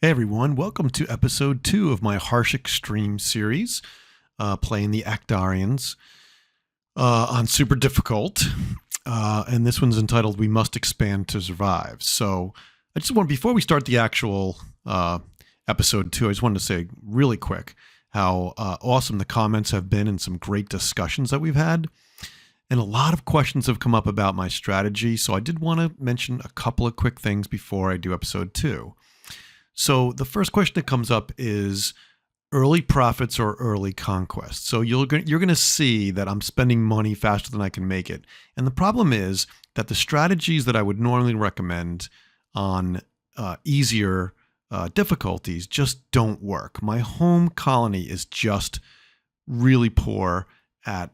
Hey everyone, welcome to episode 2 of my Harsh Extreme series, playing the Ackdarians on super difficult. And this one's entitled We Must Expand to Survive. So I just want, before we start the actual episode 2, I just wanted to say really quick how awesome the comments have been and some great discussions that we've had. And a lot of questions have come up about my strategy. So I did want to mention a couple of quick things before I do episode 2. So the first question that comes up is early profits or early conquest. So you're going to see that I'm spending money faster than I can make it. And the problem is that the strategies that I would normally recommend on easier difficulties just don't work. My home colony is just really poor at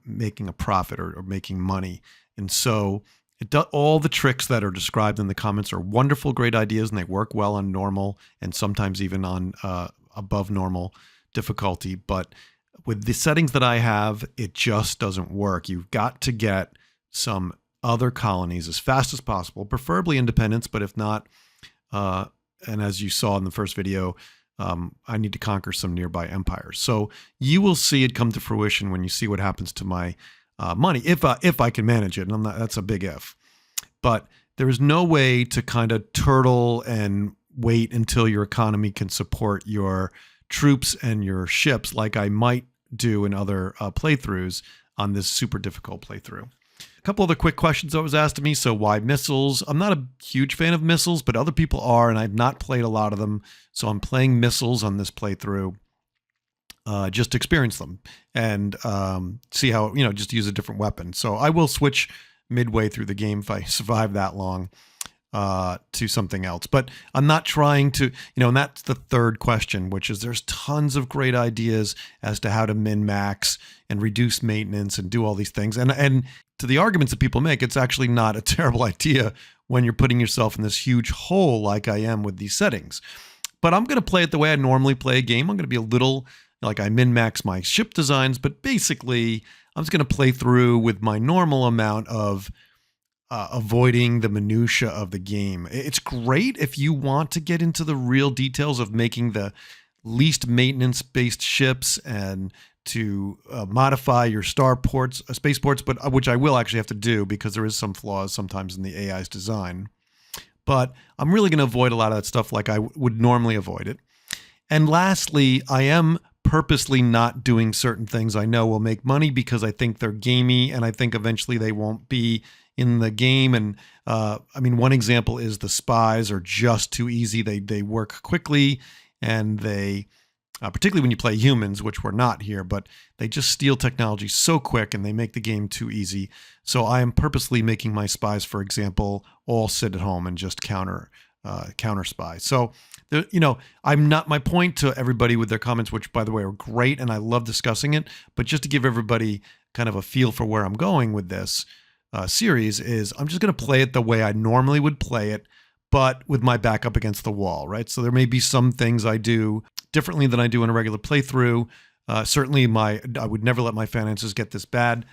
making a profit or making money. And so all the tricks that are described in the comments are wonderful, great ideas, and they work well on normal and sometimes even on above normal difficulty. But with the settings that I have, it just doesn't work. You've got to get some other colonies as fast as possible, preferably independence, but if not, and as you saw in the first video, I need to conquer some nearby empires. So you will see it come to fruition when you see what happens to my money, if I can manage it, and that's a big if. But there is no way to kind of turtle and wait until your economy can support your troops and your ships like I might do in other playthroughs on this super difficult playthrough. A couple other quick questions that was asked of me. So why missiles? I'm not a huge fan of missiles, but other people are, and I've not played a lot of them. So I'm playing missiles on this playthrough. Just experience them and see how, just use a different weapon. So I will switch midway through the game if I survive that long to something else. But I'm not trying to, and that's the third question, which is there's tons of great ideas as to how to min-max and reduce maintenance and do all these things. And to the arguments that people make, it's actually not a terrible idea when you're putting yourself in this huge hole like I am with these settings. But I'm going to play it the way I normally play a game. I'm going to be a little like I min-max my ship designs, but basically I'm just going to play through with my normal amount of avoiding the minutia of the game. It's great if you want to get into the real details of making the least maintenance-based ships and to modify your spaceports, but which I will actually have to do because there is some flaws sometimes in the AI's design. But I'm really going to avoid a lot of that stuff like I would normally avoid it. And lastly, I am purposely not doing certain things I know will make money because I think they're gamey and I think eventually they won't be in the game. And one example is the spies are just too easy. They work quickly and they, particularly when you play humans, which we're not here, but they just steal technology so quick and they make the game too easy. So I am purposely making my spies, for example, all sit at home and just counter spy. So, I'm not, my point to everybody with their comments, which by the way are great and I love discussing it, but just to give everybody kind of a feel for where I'm going with this series is I'm just going to play it the way I normally would play it, but with my back up against the wall, right? So there may be some things I do differently than I do in a regular playthrough. Certainly I would never let my finances get this bad.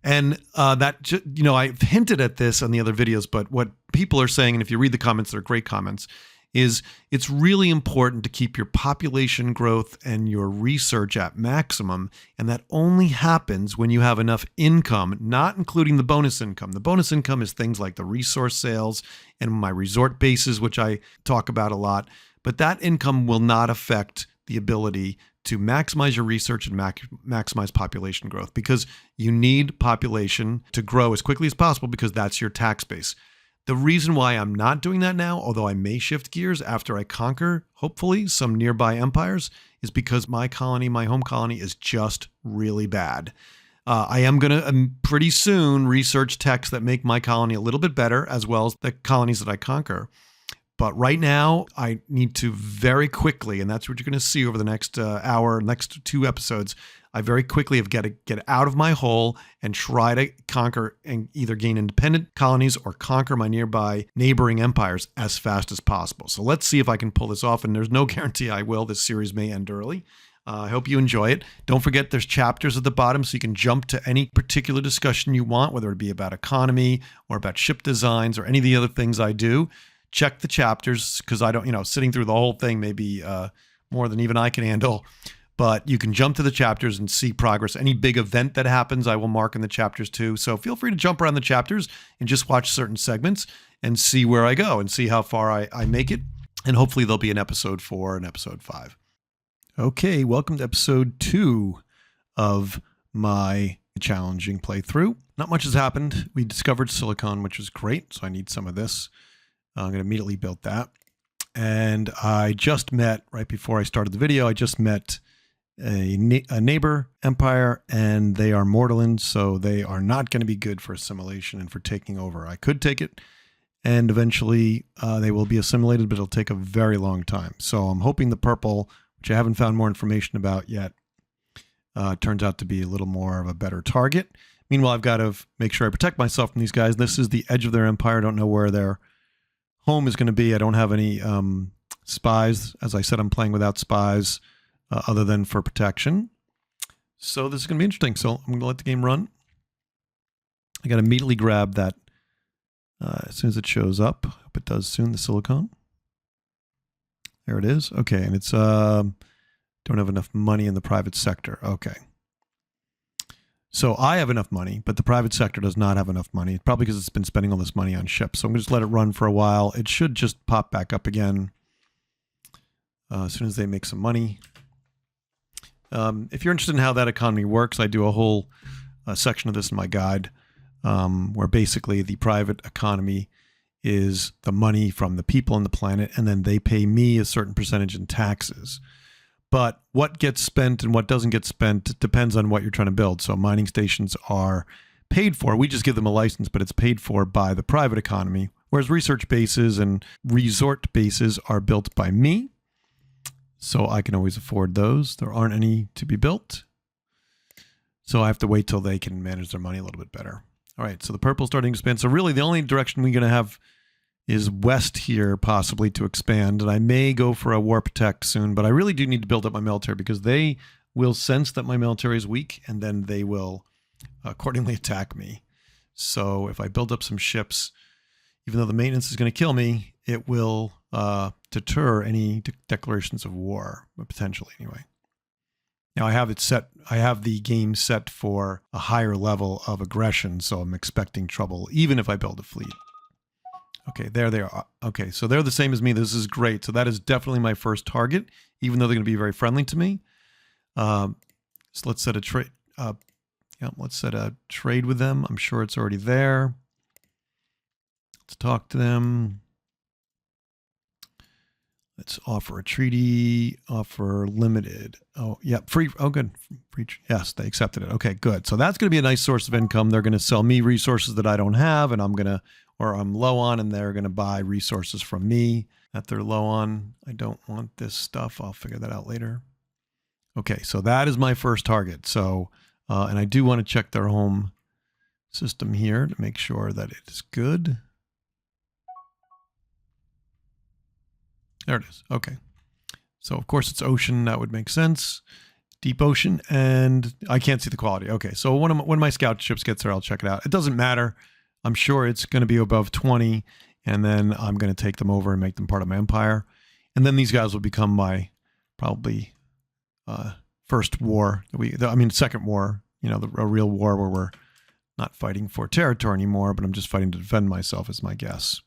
And I've hinted at this on the other videos, but what people are saying, and if you read the comments, they're great comments, is it's really important to keep your population growth and your research at maximum. And that only happens when you have enough income, not including the bonus income. The bonus income is things like the resource sales and my resort bases, which I talk about a lot. But that income will not affect the ability to maximize your research and maximize population growth because you need population to grow as quickly as possible because that's your tax base. The reason why I'm not doing that now, although I may shift gears after I conquer, hopefully, some nearby empires, is because my home colony is just really bad. I am going to pretty soon research techs that make my colony a little bit better, as well as the colonies that I conquer. But right now, I need to very quickly, and that's what you're going to see over the next next 2 episodes, I very quickly have got to get out of my hole and try to conquer and either gain independent colonies or conquer my nearby neighboring empires as fast as possible. So let's see if I can pull this off, and there's no guarantee I will. This series may end early. I hope you enjoy it. Don't forget there's chapters at the bottom so you can jump to any particular discussion you want, whether it be about economy or about ship designs or any of the other things I do. check the chapters because I don't, sitting through the whole thing may be more than even I can handle. But you can jump to the chapters and see progress. Any big event that happens, I will mark in the chapters too. So feel free to jump around the chapters and just watch certain segments and see where I go and see how far I make it. And hopefully there'll be an episode 4 and episode 5. Okay, welcome to episode 2 of my challenging playthrough. Not much has happened. We discovered silicon, which is great. So I need some of this. I'm going to immediately build that. And I just met, right before I started the video, I just met a neighbor empire, and they are Mortallans, so they are not going to be good for assimilation and for taking over. I could take it, and eventually they will be assimilated, but it'll take a very long time. So I'm hoping the purple, which I haven't found more information about yet, turns out to be a little more of a better target. Meanwhile, I've got to make sure I protect myself from these guys. This is the edge of their empire. I don't know where their home is going to be. I don't have any spies. As I said, I'm playing without spies. Other than for protection. So this is going to be interesting. So I'm going to let the game run. I got to immediately grab that as soon as it shows up. Hope it does soon, the silicon. There it is. Okay, and it's don't have enough money in the private sector. Okay. So I have enough money, but the private sector does not have enough money. Probably because it's been spending all this money on ships. So I'm going to just let it run for a while. It should just pop back up again as soon as they make some money. If you're interested in how that economy works, I do a whole section of this in my guide, where basically the private economy is the money from the people on the planet, and then they pay me a certain percentage in taxes. But what gets spent and what doesn't get spent depends on what you're trying to build. So mining stations are paid for. We just give them a license, but it's paid for by the private economy, whereas research bases and resort bases are built by me. So I can always afford those. There aren't any to be built. So I have to wait till they can manage their money a little bit better. All right, so the purple's starting to expand. So really the only direction we're going to have is west here possibly to expand. And I may go for a war protect soon, but I really do need to build up my military because they will sense that my military is weak and then they will accordingly attack me. So if I build up some ships, even though the maintenance is going to kill me, it will deter any declarations of war, potentially anyway. Now I have it set. I have the game set for a higher level of aggression, so I'm expecting trouble, even if I build a fleet. Okay, there they are. Okay, so they're the same as me. This is great. So that is definitely my first target, even though they're going to be very friendly to me. So let's set a trade. Let's set a trade with them. I'm sure it's already there. Let's talk to them. Let's offer a treaty, offer limited. Oh, yeah, free. Oh, good. Free. Yes, they accepted it. Okay, good. So that's going to be a nice source of income. They're going to sell me resources that I don't have, and I'm low on, and they're going to buy resources from me that they're low on. I don't want this stuff. I'll figure that out later. Okay, so that is my first target. So, and I do want to check their home system here to make sure that it is good. There it is. Okay. So, of course, it's ocean. That would make sense. Deep ocean. And I can't see the quality. Okay. So, when my scout ships gets there, I'll check it out. It doesn't matter. I'm sure it's going to be above 20. And then I'm going to take them over and make them part of my empire. And then these guys will become my probably first war. Second war. A real war where we're not fighting for territory anymore, but I'm just fighting to defend myself is my guess.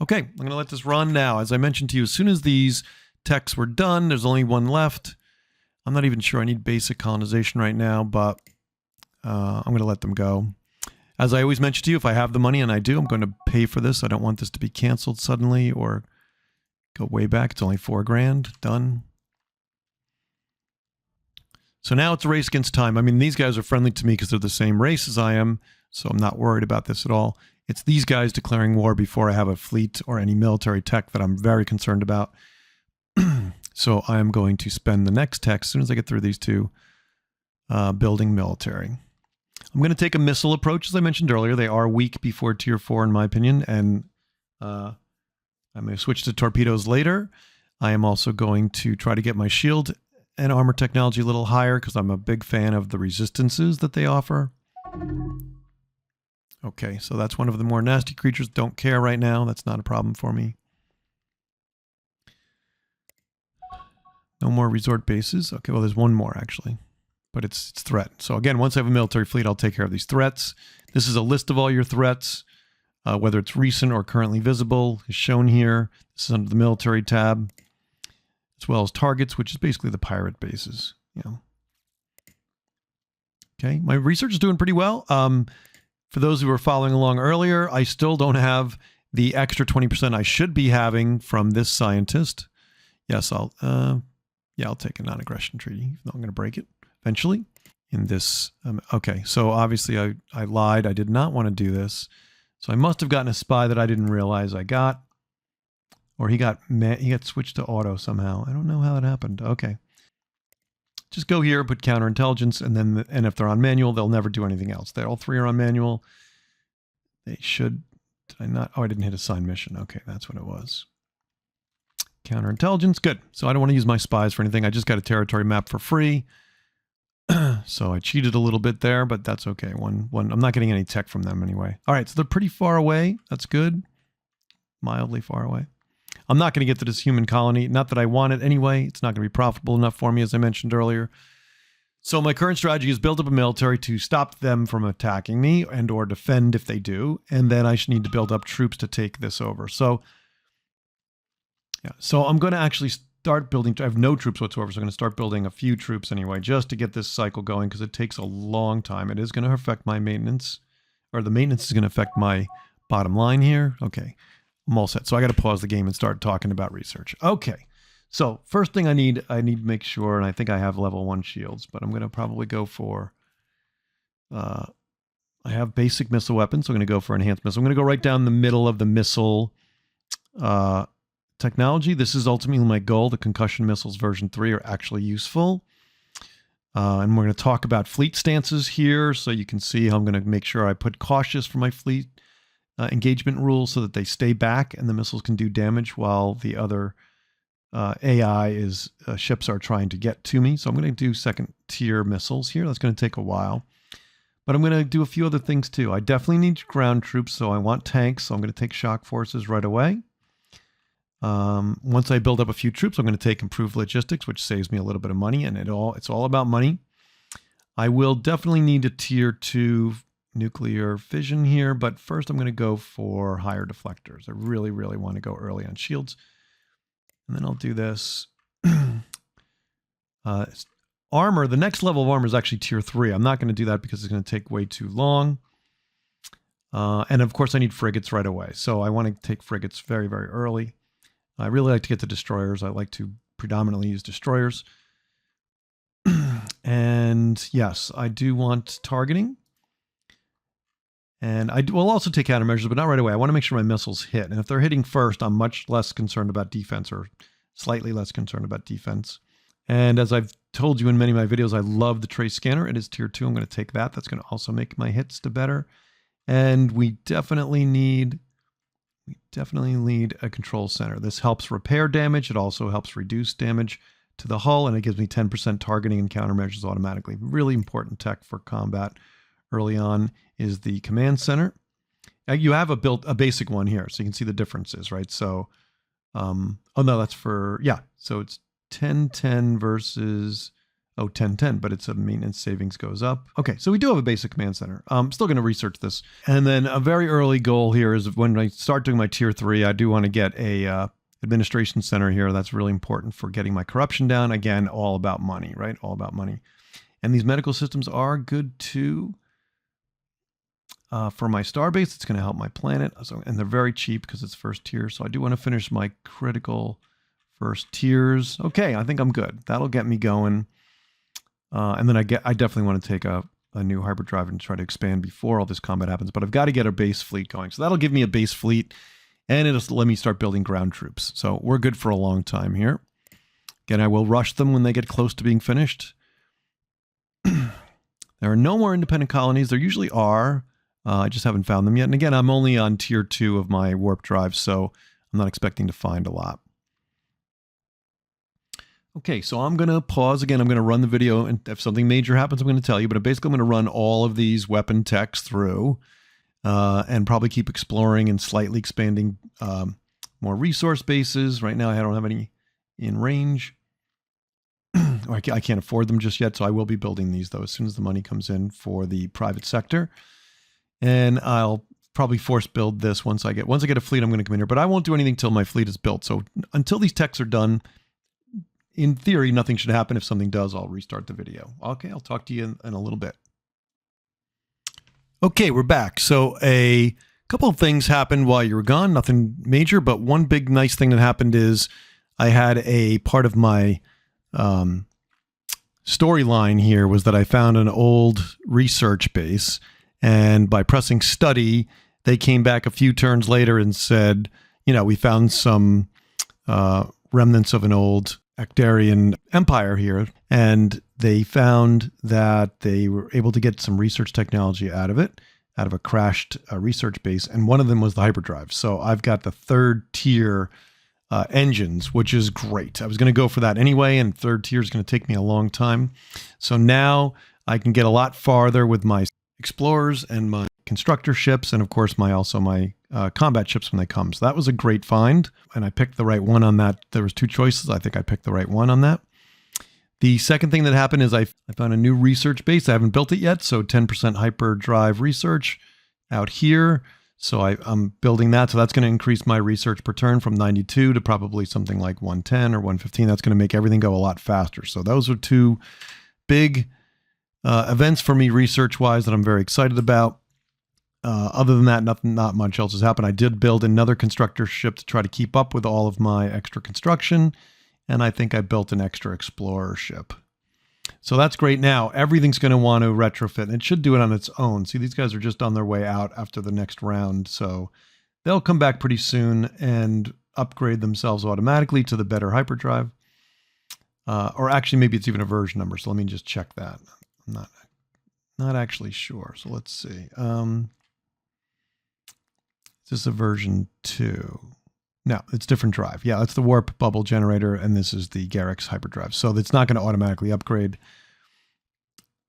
Okay, I'm going to let this run now. As I mentioned to you, as soon as these techs were done, there's only one left. I'm not even sure I need basic colonization right now, but I'm going to let them go. As I always mention to you, if I have the money, and I do, I'm going to pay for this. I don't want this to be canceled suddenly or go way back. It's only $4,000. Done. So now it's a race against time. I mean, these guys are friendly to me because they're the same race as I am, so I'm not worried about this at all. It's these guys declaring war before I have a fleet or any military tech that I'm very concerned about. So I am going to spend the next tech, as soon as I get through these two, building military. I'm going to take a missile approach, as I mentioned earlier. They are weak before Tier 4, in my opinion, and I'm going to switch to torpedoes later. I am also going to try to get my shield and armor technology a little higher because I'm a big fan of the resistances that they offer. Okay, so that's one of the more nasty creatures. Don't care right now. That's not a problem for me. No more resort bases. Okay, well, there's one more actually, but it's threat. So again, once I have a military fleet, I'll take care of these threats. This is a list of all your threats, whether it's recent or currently visible is shown here. This is under the military tab, as well as targets, which is basically the pirate bases. Okay, my research is doing pretty well. For those who were following along earlier, I still don't have the extra 20% I should be having from this scientist. Yes, I'll take a non-aggression treaty, even though I'm going to break it eventually. In this, okay, so obviously I lied. I did not want to do this. So I must have gotten a spy that I didn't realize I got. Or he got switched to auto somehow. I don't know how that happened. Okay. Just go here, put counterintelligence, and if they're on manual, they'll never do anything else. All three are on manual. They should, did I not? Oh, I didn't hit assign mission. Okay, that's what it was. Counterintelligence, good. So I don't want to use my spies for anything. I just got a territory map for free. So I cheated a little bit there, but that's okay. I'm not getting any tech from them anyway. All right, so they're pretty far away. That's good. Mildly far away. I'm not going to get to this human colony. Not that I want it anyway. It's not going to be profitable enough for me, as I mentioned earlier. So my current strategy is build up a military to stop them from attacking me and or defend if they do. And then I should need to build up troops to take this over. So, yeah. So I'm going to actually start building. I have no troops whatsoever. So I'm going to start building a few troops anyway, just to get this cycle going, because it takes a long time. It is going to affect my maintenance, or the maintenance is going to affect my bottom line here. Okay. I'm all set. So I got to pause the game and start talking about research. Okay. So first thing I need to make sure, and I think I have level 1 shields, but I'm going to probably go for, I have basic missile weapons. So I'm going to go for enhanced missile. I'm going to go right down the middle of the missile technology. This is ultimately my goal. The concussion missiles version 3 are actually useful. And we're going to talk about fleet stances here. So you can see how I'm going to make sure I put cautious for my fleet engagement rules so that they stay back and the missiles can do damage while the other AI ships are trying to get to me. So I'm going to do second tier missiles here. That's going to take a while, but I'm going to do a few other things too. I definitely need ground troops. So I want tanks. So I'm going to take shock forces right away. Once I build up a few troops, I'm going to take improved logistics, which saves me a little bit of money, and it's all about money. I will definitely need a tier 2 nuclear fission here, but first I'm going to go for higher deflectors. I really, really want to go early on shields. And then I'll do this. Armor, the next level of armor is actually tier 3. I'm not going to do that because it's going to take way too long. And of course I need frigates right away. So I want to take frigates very, very early. I really like to get the destroyers. I like to predominantly use destroyers. And yes, I do want targeting. And I will also take countermeasures, but not right away. I want to make sure my missiles hit. And if they're hitting first, I'm much less concerned about defense, or slightly less concerned about defense. And as I've told you in many of my videos, I love the trace scanner. It is tier 2. I'm going to take that. That's going to also make my hits to better. And we definitely need a control center. This helps repair damage. It also helps reduce damage to the hull, and it gives me 10% targeting and countermeasures automatically. Really important tech for combat early on is the command center. You have a basic one here, so you can see the differences, right? So, oh no, that's for, yeah. So it's 10-10 versus, 10-10, but it's a maintenance savings goes up. Okay, so we do have a basic command center. I'm still going to research this. And then a very early goal here is when I start doing my tier 3, I do want to get a administration center here. That's really important for getting my corruption down. Again, all about money, right? All about money. And these medical systems are good too. For my starbase, it's going to help my planet. And they're very cheap because it's first tier. So I do want to finish my critical first tiers. Okay, I think I'm good. That'll get me going. And then I definitely want to take a new hyperdrive and try to expand before all this combat happens. But I've got to get a base fleet going. So that'll give me a base fleet, and it'll let me start building ground troops. So we're good for a long time here. Again, I will rush them when they get close to being finished. There are no more independent colonies. There usually are. I just haven't found them yet. And again, I'm only on tier 2 of my warp drive, so I'm not expecting to find a lot. Okay, so I'm going to pause again. I'm going to run the video, and if something major happens, I'm going to tell you. But basically, I'm going to run all of these weapon techs through and probably keep exploring and slightly expanding more resource bases. Right now, I don't have any in range. I can't afford them just yet, so I will be building these, though, as soon as the money comes in for the private sector. And I'll probably force build this once I get a fleet. I'm going to come in here, but I won't do anything till my fleet is built. So until these techs are done, in theory, nothing should happen. If something does, I'll restart the video. Okay, I'll talk to you in a little bit. Okay, we're back. So a couple of things happened while you were gone. Nothing major, but one big nice thing that happened is I had a part of my storyline here was that I found an old research base, and by pressing study, they came back a few turns later and said, we found some remnants of an old Ackdarian empire here, and they found that they were able to get some research technology out of a crashed research base, and one of them was the hyperdrive. So I've got the third tier engines, which is great. I was going to go for that anyway, and third tier is going to take me a long time. So now I can get a lot farther with my explorers and my constructor ships, and of course my combat ships when they come. So that was a great find, and I picked the right one on that. There was two choices. I think I picked the right one on that. The second thing that happened is I found a new research base. I haven't built it yet, so 10% hyperdrive research out here. So I'm building that. So that's going to increase my research per turn from 92 to probably something like 110 or 115. That's going to make everything go a lot faster. So those are two big events for me research-wise that I'm very excited about. Other than that, not much else has happened. I did build another constructor ship to try to keep up with all of my extra construction, and I think I built an extra explorer ship. So that's great. Now, everything's going to want to retrofit, and it should do it on its own. See, these guys are just on their way out after the next round, so they'll come back pretty soon and upgrade themselves automatically to the better hyperdrive. Or actually, maybe it's even a version number, so let me just check that. I'm not actually sure, so let's see. Is this a version 2? No, it's different drive. Yeah, that's the warp bubble generator, and this is the Garrick's hyperdrive. So it's not going to automatically upgrade.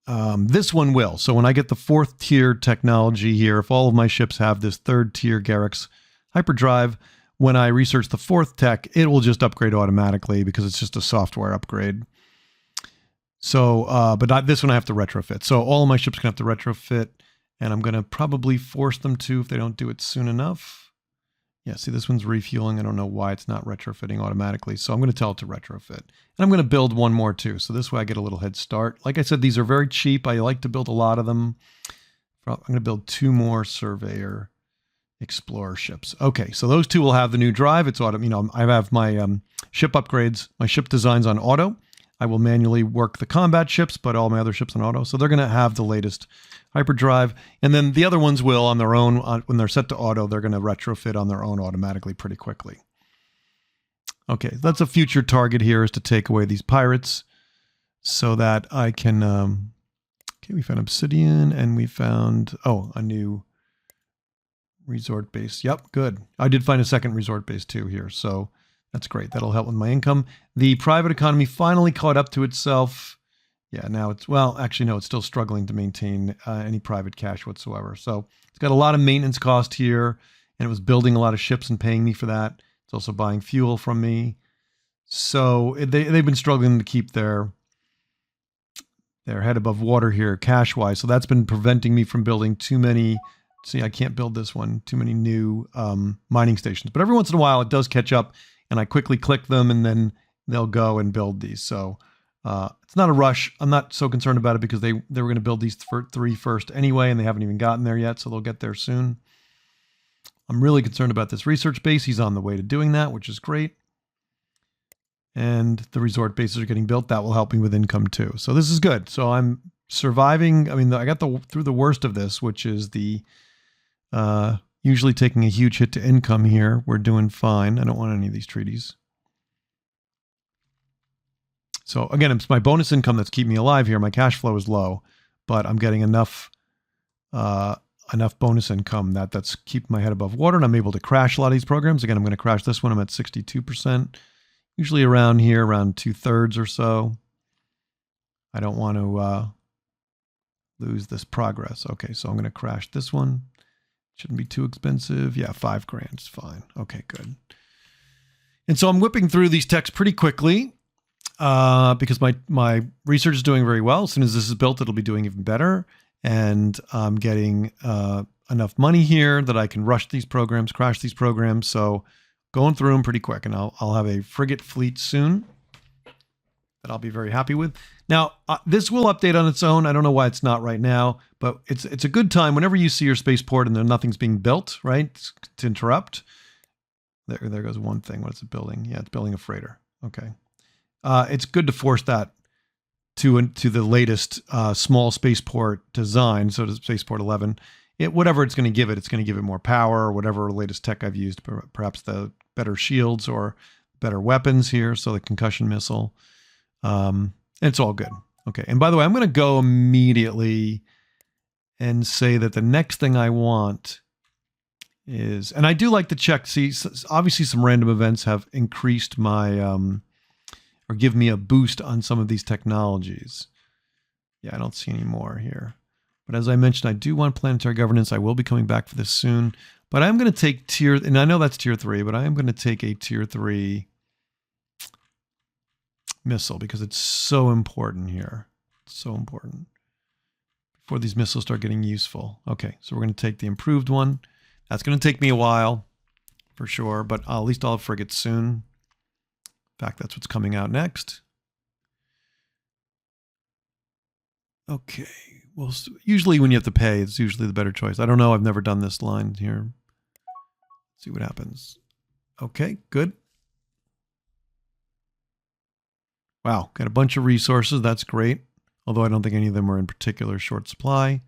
This one will. So when I get the fourth tier technology here, if all of my ships have this third tier Garrick's hyperdrive, when I research the fourth tech, it will just upgrade automatically because it's just a software upgrade. So, but this one I have to retrofit. So all of my ships are going to have to retrofit, and I'm going to probably force them to if they don't do it soon enough. Yeah, see, this one's refueling. I don't know why it's not retrofitting automatically. So I'm going to tell it to retrofit. And I'm going to build one more too. So this way I get a little head start. Like I said, these are very cheap. I like to build a lot of them. I'm going to build 2 more Surveyor Explorer ships. Okay, so those 2 will have the new drive. It's auto. I have my ship upgrades, my ship designs on auto. I will manually work the combat ships, but all my other ships on auto. So they're going to have the latest hyperdrive. And then the other ones will on their own. When they're set to auto, they're going to retrofit on their own automatically pretty quickly. Okay, that's a future target here, is to take away these pirates so that I can... okay, we found obsidian, and we found... oh, a new resort base. Yep, good. I did find a second resort base too here, so... that's great. That'll help with my income. The private economy finally caught up to itself. Yeah, now it's, well, actually, no, it's still struggling to maintain any private cash whatsoever. So it's got a lot of maintenance cost here, and it was building a lot of ships and paying me for that. It's also buying fuel from me. So they've been struggling to keep their head above water here cash-wise. So that's been preventing me from building too many. See, I can't build this one. Too many new mining stations. But every once in a while, it does catch up. And I quickly click them, and then they'll go and build these. So it's not a rush. I'm not so concerned about it because they were going to build these 3 first anyway, and they haven't even gotten there yet, so they'll get there soon. I'm really concerned about this research base. He's on the way to doing that, which is great. And the resort bases are getting built. That will help me with income too. So this is good. So I'm surviving. I mean, I got through the worst of this, which is the... usually taking a huge hit to income here. We're doing fine. I don't want any of these treaties. So again, it's my bonus income that's keeping me alive here. My cash flow is low, but I'm getting enough bonus income that's keeping my head above water, and I'm able to crash a lot of these programs. Again, I'm going to crash this one. I'm at 62%, usually around here, around 2/3 or so. I don't want to lose this progress. Okay, so I'm going to crash this one. Shouldn't be too expensive. Yeah, $5,000 is fine. Okay, good. And so I'm whipping through these techs pretty quickly. because my research is doing very well. As soon as this is built, it'll be doing even better. And I'm getting enough money here that I can rush these programs, crash these programs. So going through them pretty quick, and I'll have a frigate fleet soon that I'll be very happy with. Now, this will update on its own. I don't know why it's not right now, but it's a good time whenever you see your spaceport and nothing's being built, right, to interrupt. There goes one thing. What's it building? Yeah, it's building a freighter. Okay. It's good to force that to the latest small spaceport design, so to Spaceport 11. Whatever it's going to give it, it's going to give it more power, or whatever latest tech I've used, perhaps the better shields or better weapons here, so the concussion missile. It's all good. Okay, and by the way, I'm going to go immediately and say that the next thing I want is, and I do like to check, see, obviously some random events have increased my, or give me a boost on some of these technologies. Yeah, I don't see any more here. But as I mentioned, I do want planetary governance. I will be coming back for this soon. But I'm going to take tier, and I know that's tier 3, but I am going to take a tier 3 missile because it's so important here. It's so important. Before these missiles start getting useful. Okay, so we're going to take the improved one. That's going to take me a while, for sure, but at least I'll have frigates soon. In fact, that's what's coming out next. Okay. Well, usually when you have to pay, it's usually the better choice. I don't know. I've never done this line here. Let's see what happens. Okay, good. Wow, got a bunch of resources. That's great. Although I don't think any of them are in particular short supply.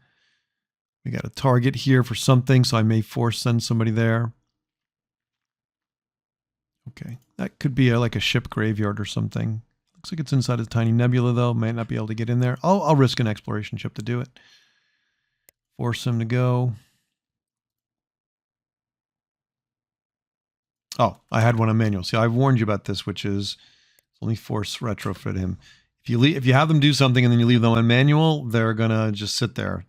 We got a target here for something, so I may force send somebody there. Okay, that could be like a ship graveyard or something. Looks like it's inside a tiny nebula, though. Might not be able to get in there. I'll risk an exploration ship to do it. Force him to go. Oh, I had one on manual. See, I've warned you about this, which is only force retrofit him. If you have them do something and then you leave them on manual, they're gonna just sit there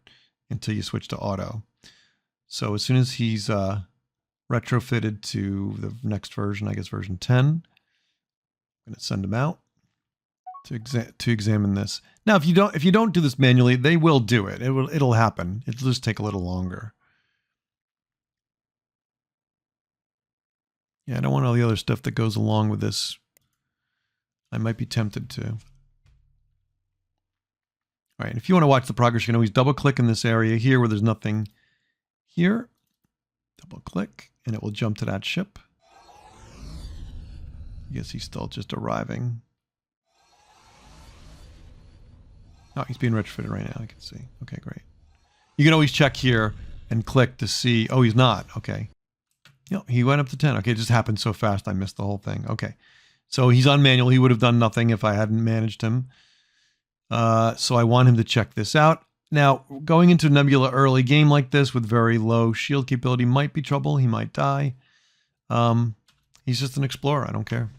until you switch to auto. So as soon as he's retrofitted to the next version, I guess version 10, I'm gonna send him out to examine this. Now, if you don't do this manually, they will do it. It'll happen. It'll just take a little longer. Yeah, I don't want all the other stuff that goes along with this. I might be tempted to. All right, if you want to watch the progress, you can always double click in this area here where there's nothing here. Double click and it will jump to that ship. I guess he's still just arriving. Oh, he's being retrofitted right now, I can see. Okay, great. You can always check here and click to see, oh, he's not, okay. You know, he went up to 10. Okay, it just happened so fast I missed the whole thing. Okay, so he's on manual. He would have done nothing if I hadn't managed him. So I want him to check this out. Now, going into Nebula early game like this with very low shield capability might be trouble. He might die. He's just an explorer. I don't care.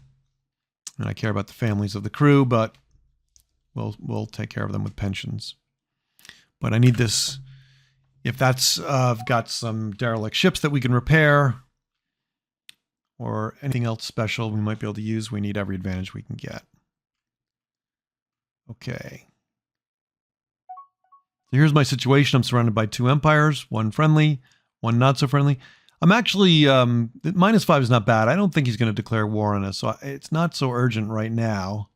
And I care about the families of the crew, but we'll take care of them with pensions. But I need this. If that's got some derelict ships that we can repair or anything else special we might be able to use, we need every advantage we can get. Okay. So here's my situation. I'm surrounded by 2 empires, 1 friendly, 1 not so friendly. I'm actually, -5 is not bad. I don't think he's going to declare war on us, so it's not so urgent right now.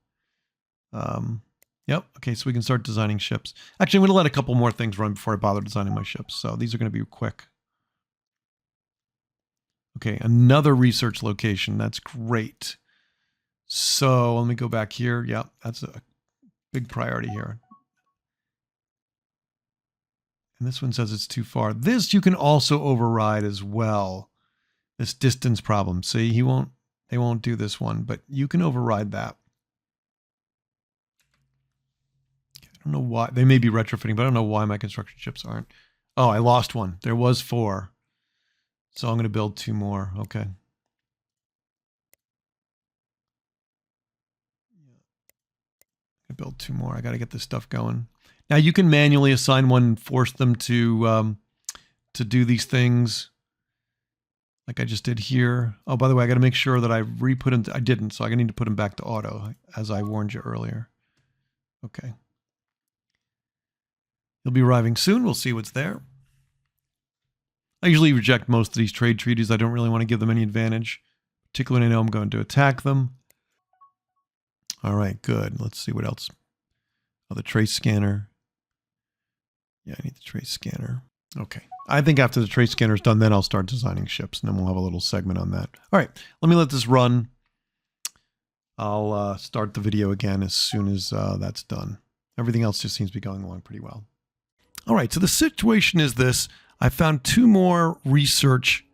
Yep. Okay, so we can start designing ships. Actually, I'm going to let a couple more things run before I bother designing my ships. So these are going to be quick. Okay, another research location. That's great. So let me go back here. Yep, that's a big priority here. And this one says it's too far. This you can also override as well. This distance problem. See, they won't do this one, but you can override that. I don't know why. They may be retrofitting, but I don't know why my construction ships aren't. Oh, I lost one. There was 4. So I'm going to build 2 more. Okay. I build 2 more. I got to get this stuff going. Now you can manually assign one and force them to do these things. like I just did here. Oh, by the way, I got to make sure that I re-put them. I didn't, so I need to put them back to auto, as I warned you earlier. Okay. He'll be arriving soon. We'll see what's there. I usually reject most of these trade treaties. I don't really want to give them any advantage, particularly when I know I'm going to attack them. All right, good. Let's see what else. Oh, the trace scanner. Yeah, I need the trace scanner. Okay. I think after the trace scanner is done, then I'll start designing ships, and then we'll have a little segment on that. All right, let me let this run. I'll start the video again as soon as that's done. Everything else just seems to be going along pretty well. All right, so the situation is this. I found 2 more research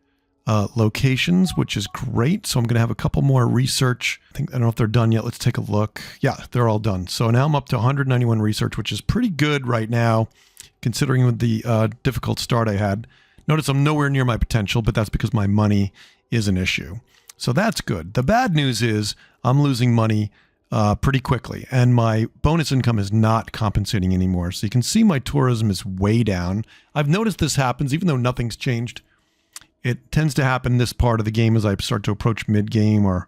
locations, which is great. So I'm going to have a couple more research. I don't know if they're done yet. Let's take a look. Yeah, they're all done. So now I'm up to 191 research, which is pretty good right now, considering the difficult start I had. Notice I'm nowhere near my potential, but that's because my money is an issue. So that's good. The bad news is I'm losing money pretty quickly, and my bonus income is not compensating anymore. So you can see my tourism is way down. I've noticed this happens even though nothing's changed. It tends to happen this part of the game as I start to approach mid-game or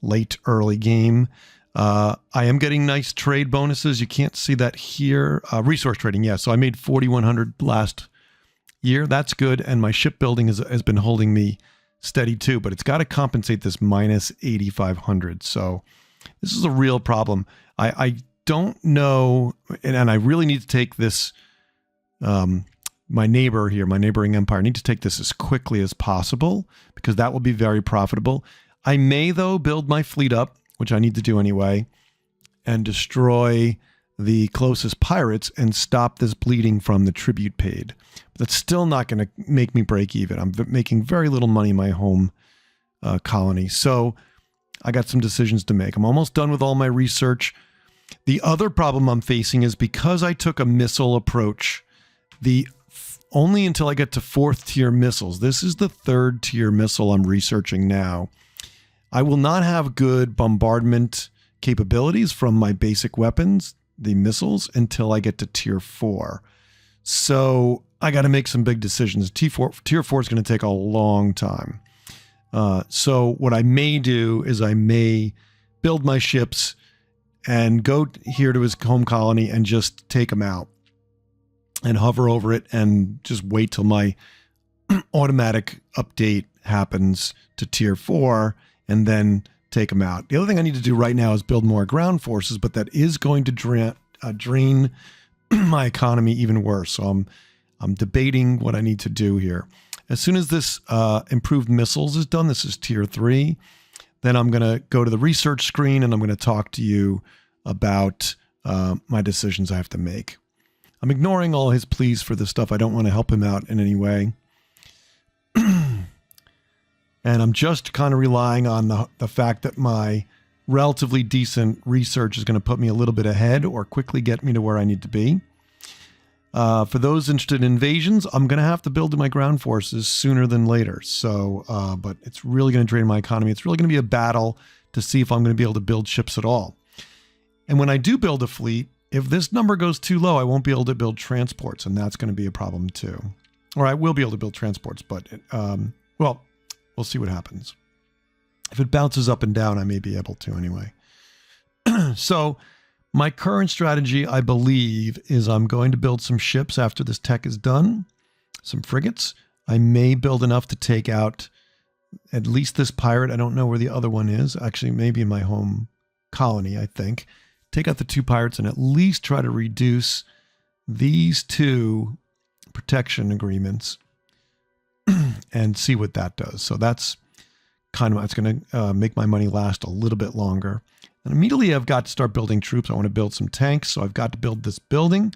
late early game. I am getting nice trade bonuses. You can't see that here. Resource trading, yeah. So I made 4,100 last year. That's good. And my shipbuilding has been holding me steady too, but it's got to compensate this minus 8,500. So this is a real problem. I don't know, and I really need to take this, my neighbor here, my neighboring empire, I need to take this as quickly as possible because that will be very profitable. I may, though, build my fleet up, which I need to do anyway, and destroy the closest pirates and stop this bleeding from the tribute paid. But that's still not going to make me break even. I'm making very little money in my home colony. So I got some decisions to make. I'm almost done with all my research. The other problem I'm facing is because I took a missile approach, only until I get to 4th tier missiles. This is the 3rd tier missile I'm researching now. I will not have good bombardment capabilities from my basic weapons, the missiles, until I get to tier 4. So I got to make some big decisions. Tier 4 is going to take a long time. So what I may do is I may build my ships and go here to his home colony and just take him out and hover over it and just wait till my automatic update happens to tier 4 and then take him out. The other thing I need to do right now is build more ground forces, but that is going to drain my economy even worse. So I'm debating what I need to do here. As soon as this improved missiles is done, this is tier 3, then I'm going to go to the research screen and I'm going to talk to you about my decisions I have to make. I'm ignoring all his pleas for this stuff. I don't want to help him out in any way. And I'm just kind of relying on the fact that my relatively decent research is going to put me a little bit ahead or quickly get me to where I need to be. For those interested in invasions, I'm going to have to build my ground forces sooner than later. So, but it's really going to drain my economy. It's really going to be a battle to see if I'm going to be able to build ships at all. And when I do build a fleet, if this number goes too low, I won't be able to build transports, and that's going to be a problem too. Or I will be able to build transports, but, well, we'll see what happens. If it bounces up and down, I may be able to anyway. So my current strategy, I believe, is I'm going to build some ships after this tech is done, some frigates. I may build enough to take out at least this pirate. I don't know where the other one is. Actually, maybe in my home colony, I think. Take out the 2 pirates and at least try to reduce these 2 protection agreements and see what that does. So that's kind of, it's going to make my money last a little bit longer. And immediately I've got to start building troops. I want to build some tanks, so I've got to build this building.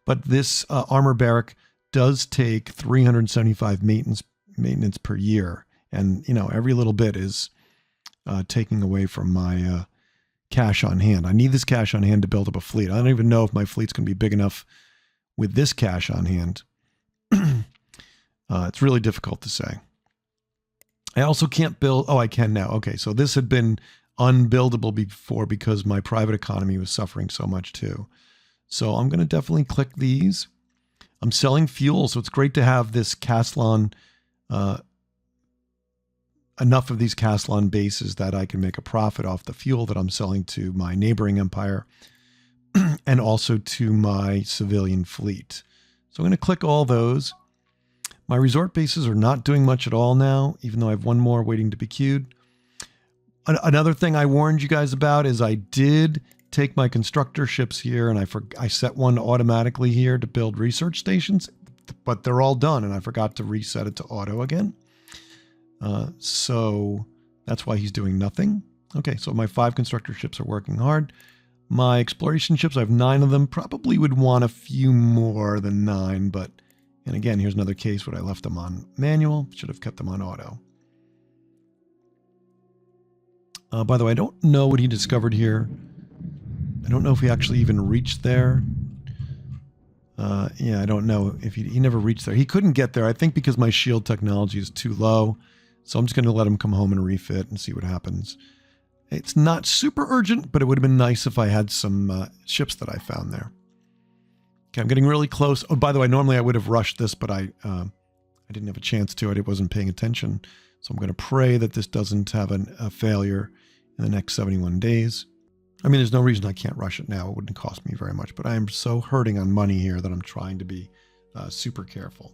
But this armor barrack does take 375 maintenance per year. And, you know, every little bit is taking away from my cash on hand. I need this cash on hand to build up a fleet. I don't even know if my fleet's going to be big enough with this cash on hand. It's really difficult to say. I also can't build. Oh, I can now. Okay, so this had been unbuildable before because my private economy was suffering so much too. So I'm going to definitely click these. I'm selling fuel, so it's great to have this Castellan enough of these Castellan bases that I can make a profit off the fuel that I'm selling to my neighboring empire and also to my civilian fleet. So I'm going to click all those. My resort bases are not doing much at all now, even though I have one more waiting to be queued. Another thing I warned you guys about is I did take my constructor ships here and I set one automatically here to build research stations, but they're all done and I forgot to reset it to auto again. So that's why he's doing nothing. Okay, so my 5 constructor ships are working hard. My exploration ships, I have 9 of them. Probably would want a few more than 9, but, and again, here's another case where I left them on manual. Should have kept them on auto. By the way, I don't know what he discovered here. I don't know if he actually even reached there. Yeah, I don't know if he never reached there. He couldn't get there, I think, because my shield technology is too low. So I'm just going to let him come home and refit and see what happens. It's not super urgent, but it would have been nice if I had some ships that I found there. Okay, I'm getting really close. Oh, by the way, normally I would have rushed this, but I didn't have a chance to. I wasn't paying attention. So I'm going to pray that this doesn't have a failure in the next 71 days. I mean, there's no reason I can't rush it now. It wouldn't cost me very much, but I am so hurting on money here that I'm trying to be super careful.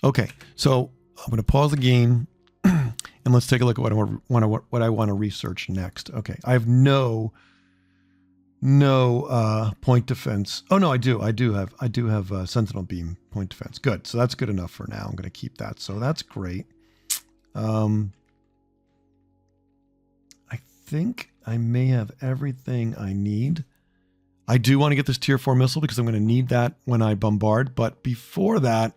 Okay, so I'm going to pause the game and let's take a look at what I want to research next. Okay, I have no point defense. Oh no, I do have Sentinel beam point defense. Good, so that's good enough for now. I'm going to keep that. So that's great. I think I may have everything I need. I do want to get this tier 4 missile because I'm going to need that when I bombard. But before that,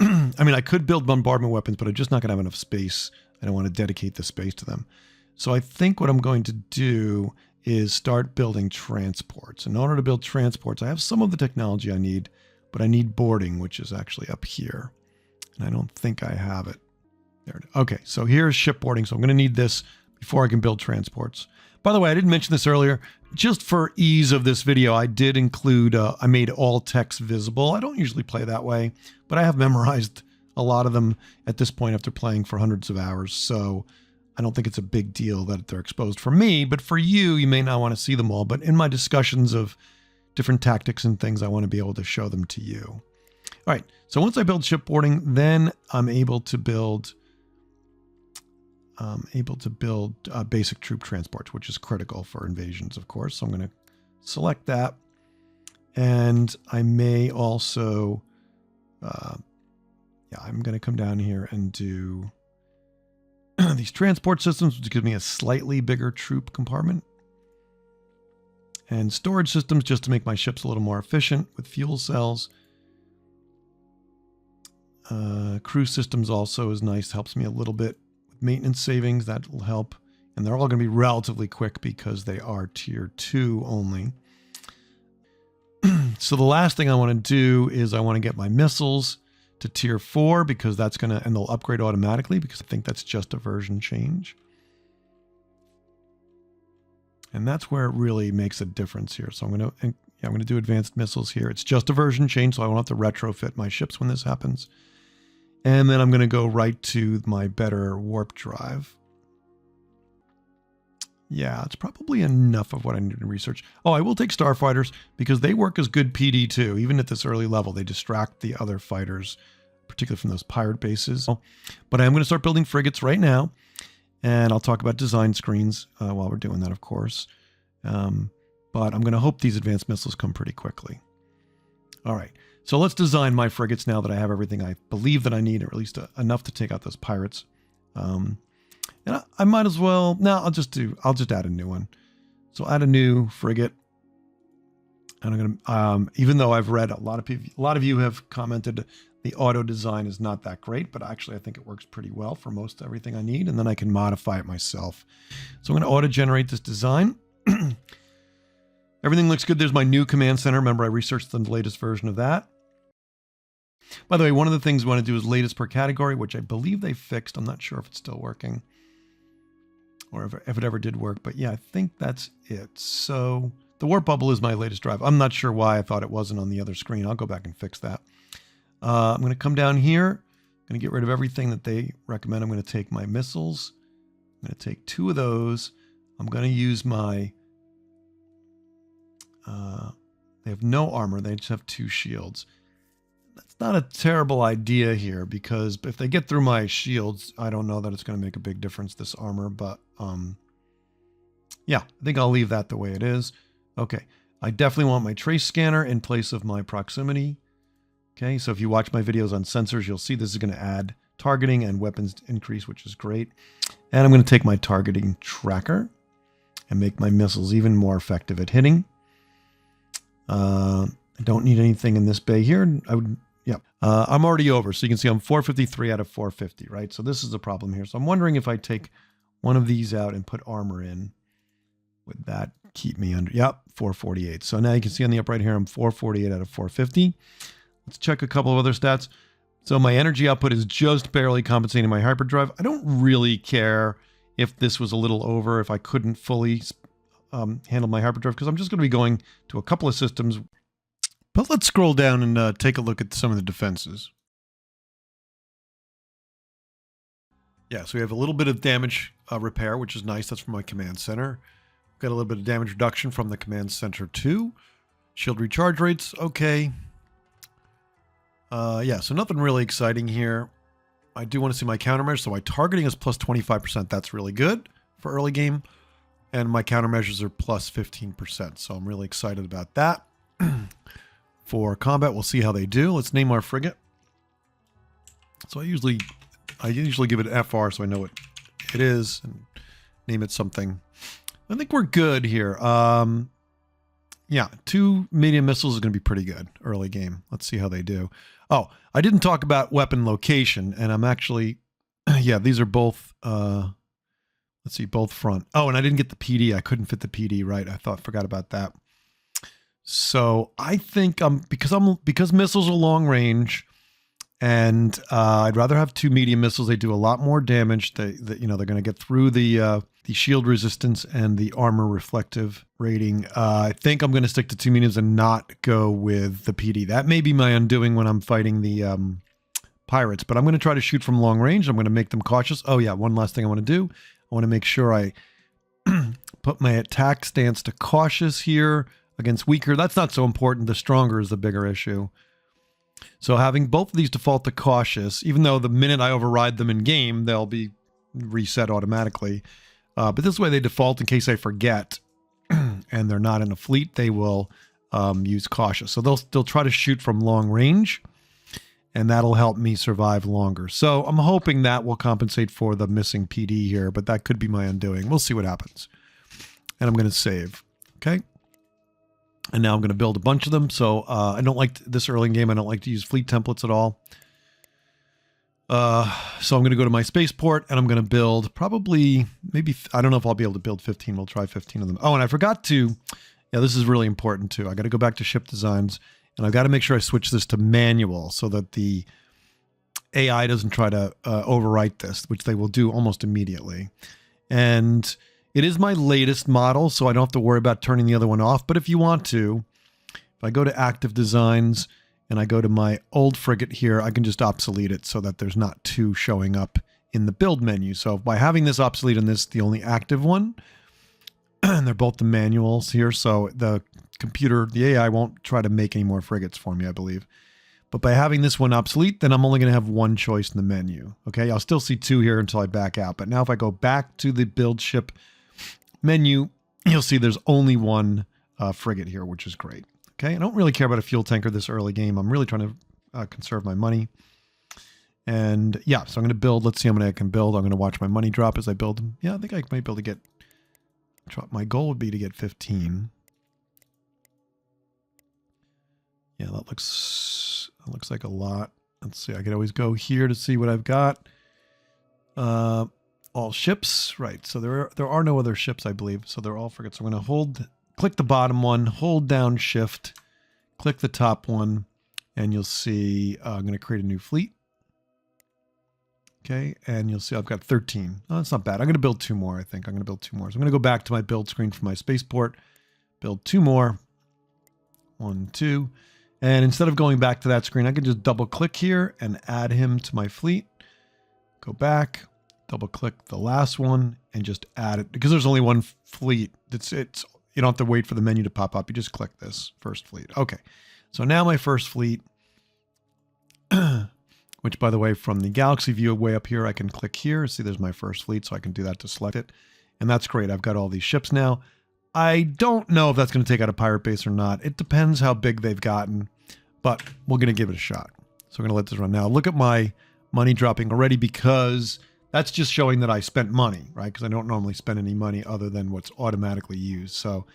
I mean, I could build bombardment weapons, but I'm just not going to have enough space. I don't want to dedicate the space to them. So I think what I'm going to do is start building transports. In order to build transports, I have some of the technology I need, but I need boarding, which is actually up here. And I don't think I have it. There it is. Okay, so here's shipboarding. So I'm going to need this before I can build transports. By the way, I didn't mention this earlier. Just for ease of this video, I did include, I made all text visible. I don't usually play that way, but I have memorized a lot of them at this point after playing for hundreds of hours. So I don't think it's a big deal that they're exposed for me, but for you, you may not want to see them all. But in my discussions of different tactics and things, I want to be able to show them to you. All right, so once I build shipboarding, then I'm able to build basic troop transports, which is critical for invasions, of course. So I'm going to select that. And I may also, I'm going to come down here and do these transport systems, which gives me a slightly bigger troop compartment. And storage systems, just to make my ships a little more efficient with fuel cells. Crew systems also is nice, helps me a little bit. Maintenance savings, that will help. And they're all going to be relatively quick because they are tier 2 only. So the last thing I want to do is I want to get my missiles to tier 4 because that's going to, and they'll upgrade automatically because I think that's just a version change. And that's where it really makes a difference here. So I'm going to do advanced missiles here. It's just a version change, so I won't have to retrofit my ships when this happens. And then I'm going to go right to my better warp drive. Yeah, it's probably enough of what I need to research. Oh, I will take starfighters because they work as good PD too. Even at this early level, they distract the other fighters, particularly from those pirate bases. But I'm going to start building frigates right now. And I'll talk about design screens while we're doing that, of course. But I'm going to hope these advanced missiles come pretty quickly. All right. So let's design my frigates now that I have everything I believe that I need, or at least enough to take out those pirates. And I might as well, no, I'll just add a new one. So add a new frigate. And I'm going to, even though I've read a lot of you have commented the auto design is not that great, but actually I think it works pretty well for most everything I need. And then I can modify it myself. So I'm going to auto generate this design. Everything looks good. There's my new command center. Remember, I researched the latest version of that. By the way, one of the things we want to do is latest per category, which I believe they fixed. I'm not sure if it's still working or if it ever did work, but yeah, I think that's it. So the warp bubble is my latest drive. I'm not sure why I thought it wasn't on the other screen. I'll go back and fix that. I'm going to come down here. I'm going to get rid of everything that they recommend. I'm going to take my missiles. I'm going to take 2 of those. I'm going to use my... they have no armor. They just have 2 shields. That's not a terrible idea here, because if they get through my shields, I don't know that it's going to make a big difference, this armor. But yeah, I think I'll leave that the way it is. Okay, I definitely want my trace scanner in place of my proximity. Okay, so if you watch my videos on sensors, you'll see this is going to add targeting and weapons increase, which is great. And I'm going to take my targeting tracker and make my missiles even more effective at hitting. I don't need anything in this bay here. I'm already over. So you can see I'm 453 out of 450, right? So this is the problem here. So I'm wondering if I take one of these out and put armor in, would that keep me under? Yep, 448. So now you can see on the upright here, I'm 448 out of 450. Let's check a couple of other stats. So my energy output is just barely compensating my hyperdrive. I don't really care if this was a little over, if I couldn't fully handle my hyperdrive, because I'm just going to be going to a couple of systems. But let's scroll down and take a look at some of the defenses. Yeah, so we have a little bit of damage repair, which is nice. That's from my command center. Got a little bit of damage reduction from the command center too. Shield recharge rates, okay. Yeah, so nothing really exciting here. I do want to see my countermeasures. So my targeting is plus 25%. That's really good for early game. And my countermeasures are plus 15%. So I'm really excited about that. For combat, we'll see how they do. Let's name our frigate. So I usually give it an FR so I know what it is and name it something. I think we're good here. Yeah, 2 medium missiles is going to be pretty good early game. Let's see how they do. Oh, I didn't talk about weapon location, and I'm actually, yeah, these are both, let's see, both front. Oh, and I didn't get the PD. I couldn't fit the PD, right? Forgot about that. So I think because missiles are long range, and I'd rather have 2 medium missiles. They do a lot more damage. They're going to get through the shield resistance and the armor reflective rating. I think I'm going to stick to 2 mediums and not go with the PD. That may be my undoing when I'm fighting the pirates, but I'm going to try to shoot from long range. I'm going to make them cautious. Oh yeah, one last thing I want to do. I want to make sure I put my attack stance to cautious here against weaker. That's not so important. The stronger is the bigger issue. So having both of these default to cautious, even though the minute I override them in game, they'll be reset automatically. But this way they default in case I forget and they're not in a fleet, they will use cautious. So they'll try to shoot from long range, and that'll help me survive longer. So I'm hoping that will compensate for the missing PD here, but that could be my undoing. We'll see what happens. And I'm going to save. Okay. And now I'm going to build a bunch of them. So I don't like this early in game. I don't like to use fleet templates at all. So I'm going to go to my spaceport and I'm going to build probably, maybe, I don't know if I'll be able to build 15. We'll try 15 of them. Oh, and I forgot to, yeah, this is really important too. I got to go back to ship designs and I've got to make sure I switch this to manual so that the AI doesn't try to overwrite this, which they will do almost immediately. And it is my latest model, so I don't have to worry about turning the other one off. But if you want to, if I go to active designs and I go to my old frigate here, I can just obsolete it so that there's not 2 showing up in the build menu. So by having this obsolete and this the only active one, and they're both the manuals here, so the computer, the AI won't try to make any more frigates for me, I believe. But by having this one obsolete, then I'm only going to have 1 choice in the menu. Okay, I'll still see 2 here until I back out. But now if I go back to the build ship menu, you'll see there's only 1 frigate here, which is great. Okay, I don't really care about a fuel tanker this early game. I'm really trying to conserve my money. And yeah, so I'm going to build. Let's see how many I can build. I'm going to watch my money drop as I build them. Yeah, I think I might be able to get, my goal would be to get 15. Yeah, that looks like a lot. Let's see, I could always go here to see what I've got. All ships, right. So there are no other ships, I believe. So they're all frigates. So I'm going to click the bottom one, hold down shift, click the top one, and you'll see I'm going to create a new fleet. Okay, and you'll see I've got 13. Oh, that's not bad. I'm going to build 2 more, I think. I'm going to build 2 more. So I'm going to go back to my build screen for my spaceport, build 2 more. 1, 2. And instead of going back to that screen, I can just double click here and add him to my fleet. Go back, double click the last one and just add it. Because there's only one fleet. It's you don't have to wait for the menu to pop up. You just click this first fleet. Okay. So now my first fleet, which by the way, from the galaxy view way up here, I can click here. See, there's my first fleet. So I can do that to select it. And that's great. I've got all these ships now. I don't know if that's going to take out a pirate base or not. It depends how big they've gotten, but we're going to give it a shot. So we're going to let this run now. Look at my money dropping already because that's just showing that I spent money, right? Because I don't normally spend any money other than what's automatically used. So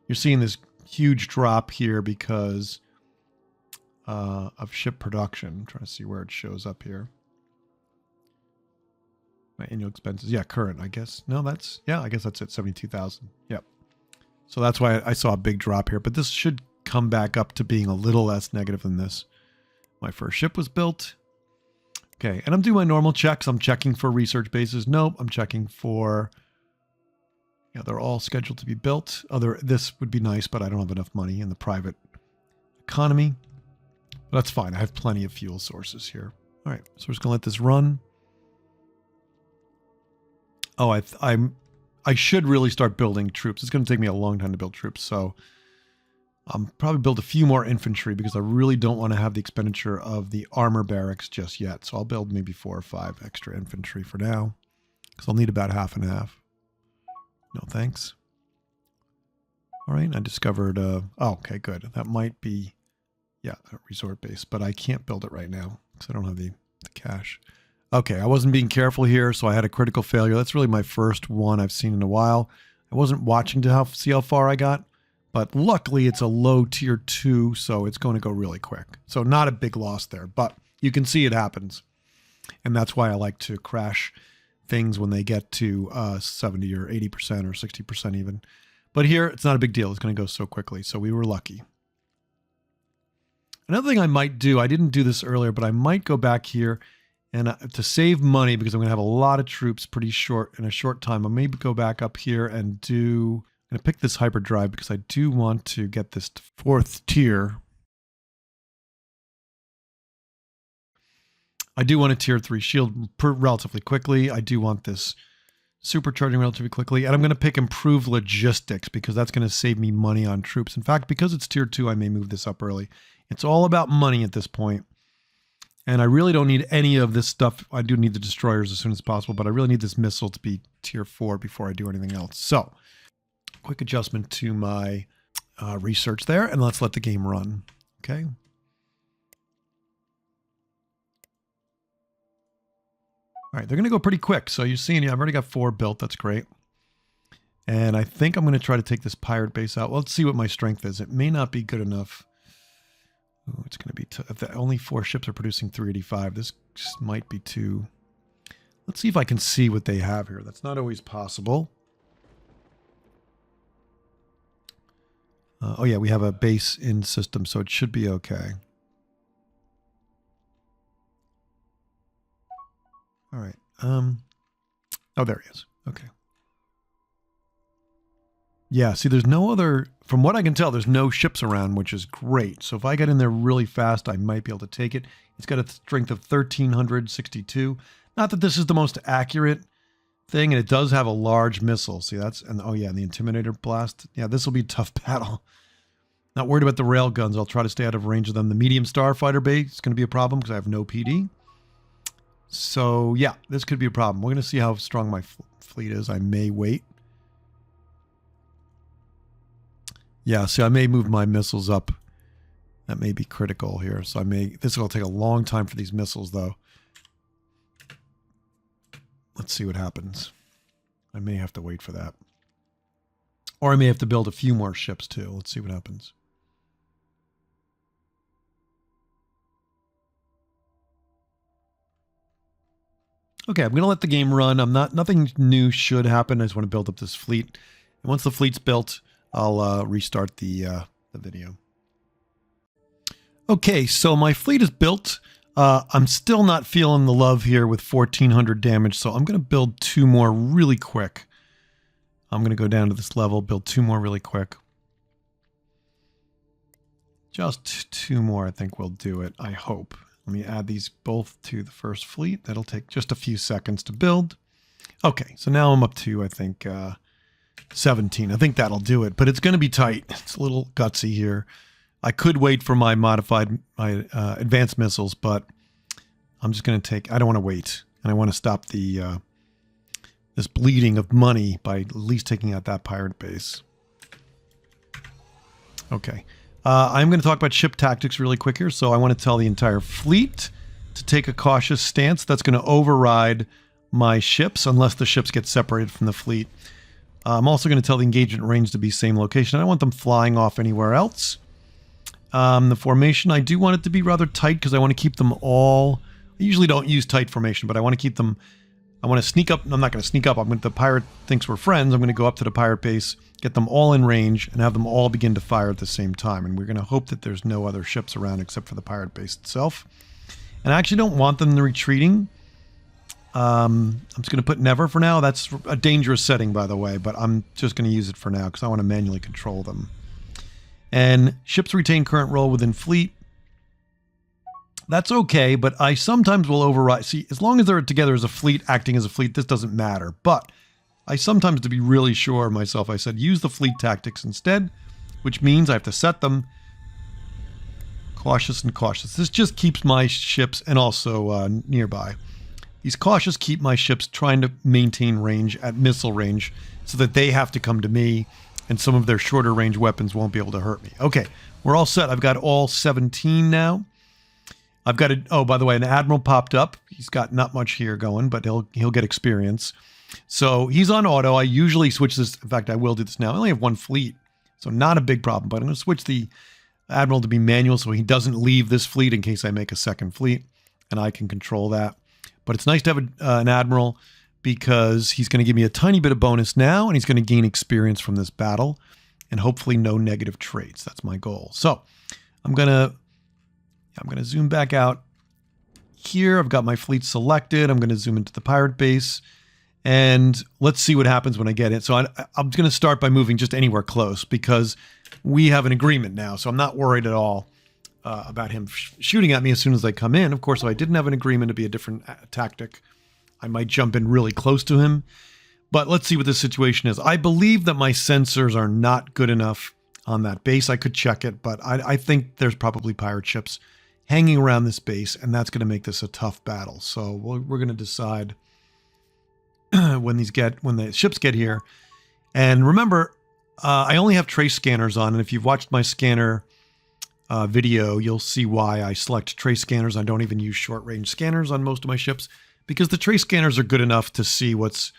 you're seeing this huge drop here because of ship production. I'm trying to see where it shows up here. My annual expenses. Yeah, current, I guess. No, that's, yeah, I guess that's at 72,000. Yep. So that's why I saw a big drop here, but this should come back up to being a little less negative than this. My first ship was built. Okay, and I'm doing my normal checks. I'm checking for research bases. Nope, I'm checking for, yeah, they're all scheduled to be built. This would be nice, but I don't have enough money in the private economy. But that's fine. I have plenty of fuel sources here. All right, so we're just gonna let this run. Oh, I should really start building troops. It's going to take me a long time to build troops, so I'll probably build a few more infantry because I really don't want to have the expenditure of the armor barracks just yet. So I'll build maybe 4 or 5 extra infantry for now because I'll need about half and half. No thanks. All right, I discovered, oh, okay, good. That might be, yeah, a resort base, but I can't build it right now because I don't have the cash. Okay, I wasn't being careful here, so I had a critical failure. That's really my first one I've seen in a while. I wasn't watching to see how far I got, but luckily it's a low tier 2, so it's going to go really quick. So not a big loss there, but you can see it happens. And that's why I like to crash things when they get to 70 or 80% or 60% even. But here, it's not a big deal. It's going to go so quickly, so we were lucky. Another thing I might do, I didn't do this earlier, but I might go back here and to save money, because I'm going to have a lot of troops pretty short in a short time, I'll maybe go back up here and I'm going to pick this hyperdrive because I do want to get this to 4th tier. I do want a tier 3 shield relatively quickly. I do want this supercharging relatively quickly. And I'm going to pick improved logistics because that's going to save me money on troops. In fact, because it's tier 2, I may move this up early. It's all about money at this point. And I really don't need any of this stuff. I do need the destroyers as soon as possible, but I really need this missile to be tier 4 before I do anything else. So, quick adjustment to my research there, and let's let the game run. Okay. All right, they're going to go pretty quick. So you're seeing, I've already got 4 built. That's great. And I think I'm going to try to take this pirate base out. Well, let's see what my strength is. It may not be good enough. Oh, it's going to be if only 4 ships are producing 385. This might be too. Let's see if I can see what they have here. That's not always possible. Oh yeah, we have a base in system, so it should be okay. All right. Oh, there he is. Okay. Yeah, see, there's no other, from what I can tell, there's no ships around, which is great. So if I get in there really fast, I might be able to take it. It's got a strength of 1,362. Not that this is the most accurate thing, and it does have a large missile. See, that's, and oh yeah, and the Intimidator blast. Yeah, this will be a tough battle. Not worried about the rail guns. I'll try to stay out of range of them. The medium starfighter base is going to be a problem because I have no PD. So yeah, this could be a problem. We're going to see how strong my fleet is. I may wait. Yeah, see, I may move my missiles up. That may be critical here. So this is going to take a long time for these missiles, though. Let's see what happens. I may have to wait for that. Or I may have to build a few more ships, too. Let's see what happens. Okay, I'm going to let the game run. Nothing new should happen. I just want to build up this fleet. And once the fleet's built, I'll restart the video. Okay, so my fleet is built. I'm still not feeling the love here with 1,400 damage, so I'm going to build 2 more really quick. I'm going to go down to this level, build 2 more really quick. Just 2 more, I think we'll do it. I hope. Let me add these both to the first fleet. That'll take just a few seconds to build. Okay, so now I'm up to, I think, 17. I think that'll do it, but it's going to be tight. It's a little gutsy here. I could wait for my advanced missiles, but I'm just going to take, I don't want to wait. And I want to stop the this bleeding of money by at least taking out that pirate base. Okay. I'm going to talk about ship tactics really quick here. So I want to tell the entire fleet to take a cautious stance. That's going to override my ships unless the ships get separated from the fleet. I'm also going to tell the engagement range to be same location. I don't want them flying off anywhere else. The formation, I do want it to be rather tight because I want to keep them all. I usually don't use tight formation, but I want to keep them. I want to sneak up. I'm not going to sneak up. The pirate thinks we're friends. I'm going to go up to the pirate base, get them all in range, and have them all begin to fire at the same time. And we're going to hope that there's no other ships around except for the pirate base itself. And I actually don't want them retreating. I'm just going to put never for now. That's a dangerous setting, by the way, but I'm just going to use it for now because I want to manually control them. And ships retain current role within fleet. That's okay, but I sometimes will override. See, as long as they're together as a fleet, acting as a fleet, this doesn't matter. But I sometimes, to be really sure of myself, I said use the fleet tactics instead, which means I have to set them cautious and cautious. This just keeps my ships, and also nearby. These cautious keep my ships trying to maintain range at missile range so that they have to come to me, and some of their shorter range weapons won't be able to hurt me. Okay, we're all set. I've got all 17 now. I've got oh, by the way, an admiral popped up. He's got not much here going, but he'll get experience. So he's on auto. I usually switch this. In fact, I will do this now. I only have 1 fleet, so not a big problem. But I'm going to switch the admiral to be manual so he doesn't leave this fleet in case I make a second fleet, and I can control that. But it's nice to have an admiral because he's going to give me a tiny bit of bonus now, and he's going to gain experience from this battle, and hopefully no negative traits. That's my goal. So I'm going to zoom back out here. I've got my fleet selected. I'm going to zoom into the pirate base, and let's see what happens when I get it. So I'm going to start by moving just anywhere close because we have an agreement now. So I'm not worried at all about him shooting at me as soon as I come in. Of course, if I didn't have an agreement, it'd be a different tactic. I might jump in really close to him. But let's see what the situation is. I believe that my sensors are not good enough on that base. I could check it, but I think there's probably pirate ships hanging around this base, and that's going to make this a tough battle. So we're going to decide when the ships get here. And remember, I only have trace scanners on, and if you've watched my scanner video, you'll see why I select trace scanners. I don't even use short-range scanners on most of my ships because the trace scanners are good enough to see what's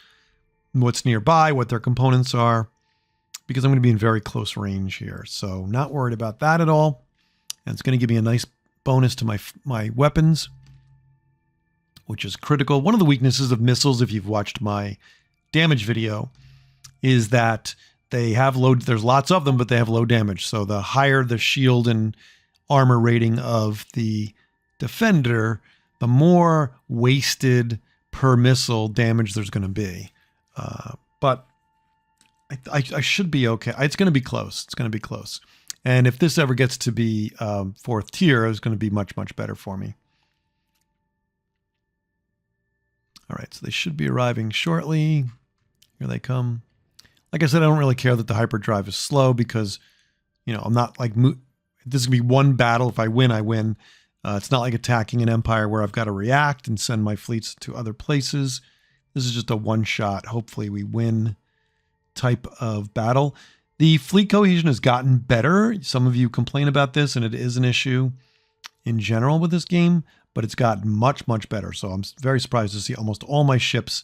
nearby, what their components are, because I'm going to be in very close range here. So not worried about that at all. And it's going to give me a nice bonus to my weapons, which is critical. One of the weaknesses of missiles, if you've watched my damage video, is that they have there's lots of them, but they have low damage. So the higher the shield and armor rating of the defender, the more wasted per missile damage there's going to be. But I should be okay. It's going to be close. It's going to be close. And if this ever gets to be 4th tier, it's going to be much, much better for me. All right, so they should be arriving shortly. Here they come. Like I said, I don't really care that the hyperdrive is slow because, I'm not like, this is going to be one battle. If I win, I win. It's not like attacking an empire where I've got to react and send my fleets to other places. This is just a one-shot, hopefully we win type of battle. The fleet cohesion has gotten better. Some of you complain about this, and it is an issue in general with this game, but it's gotten much, much better. So I'm very surprised to see almost all my ships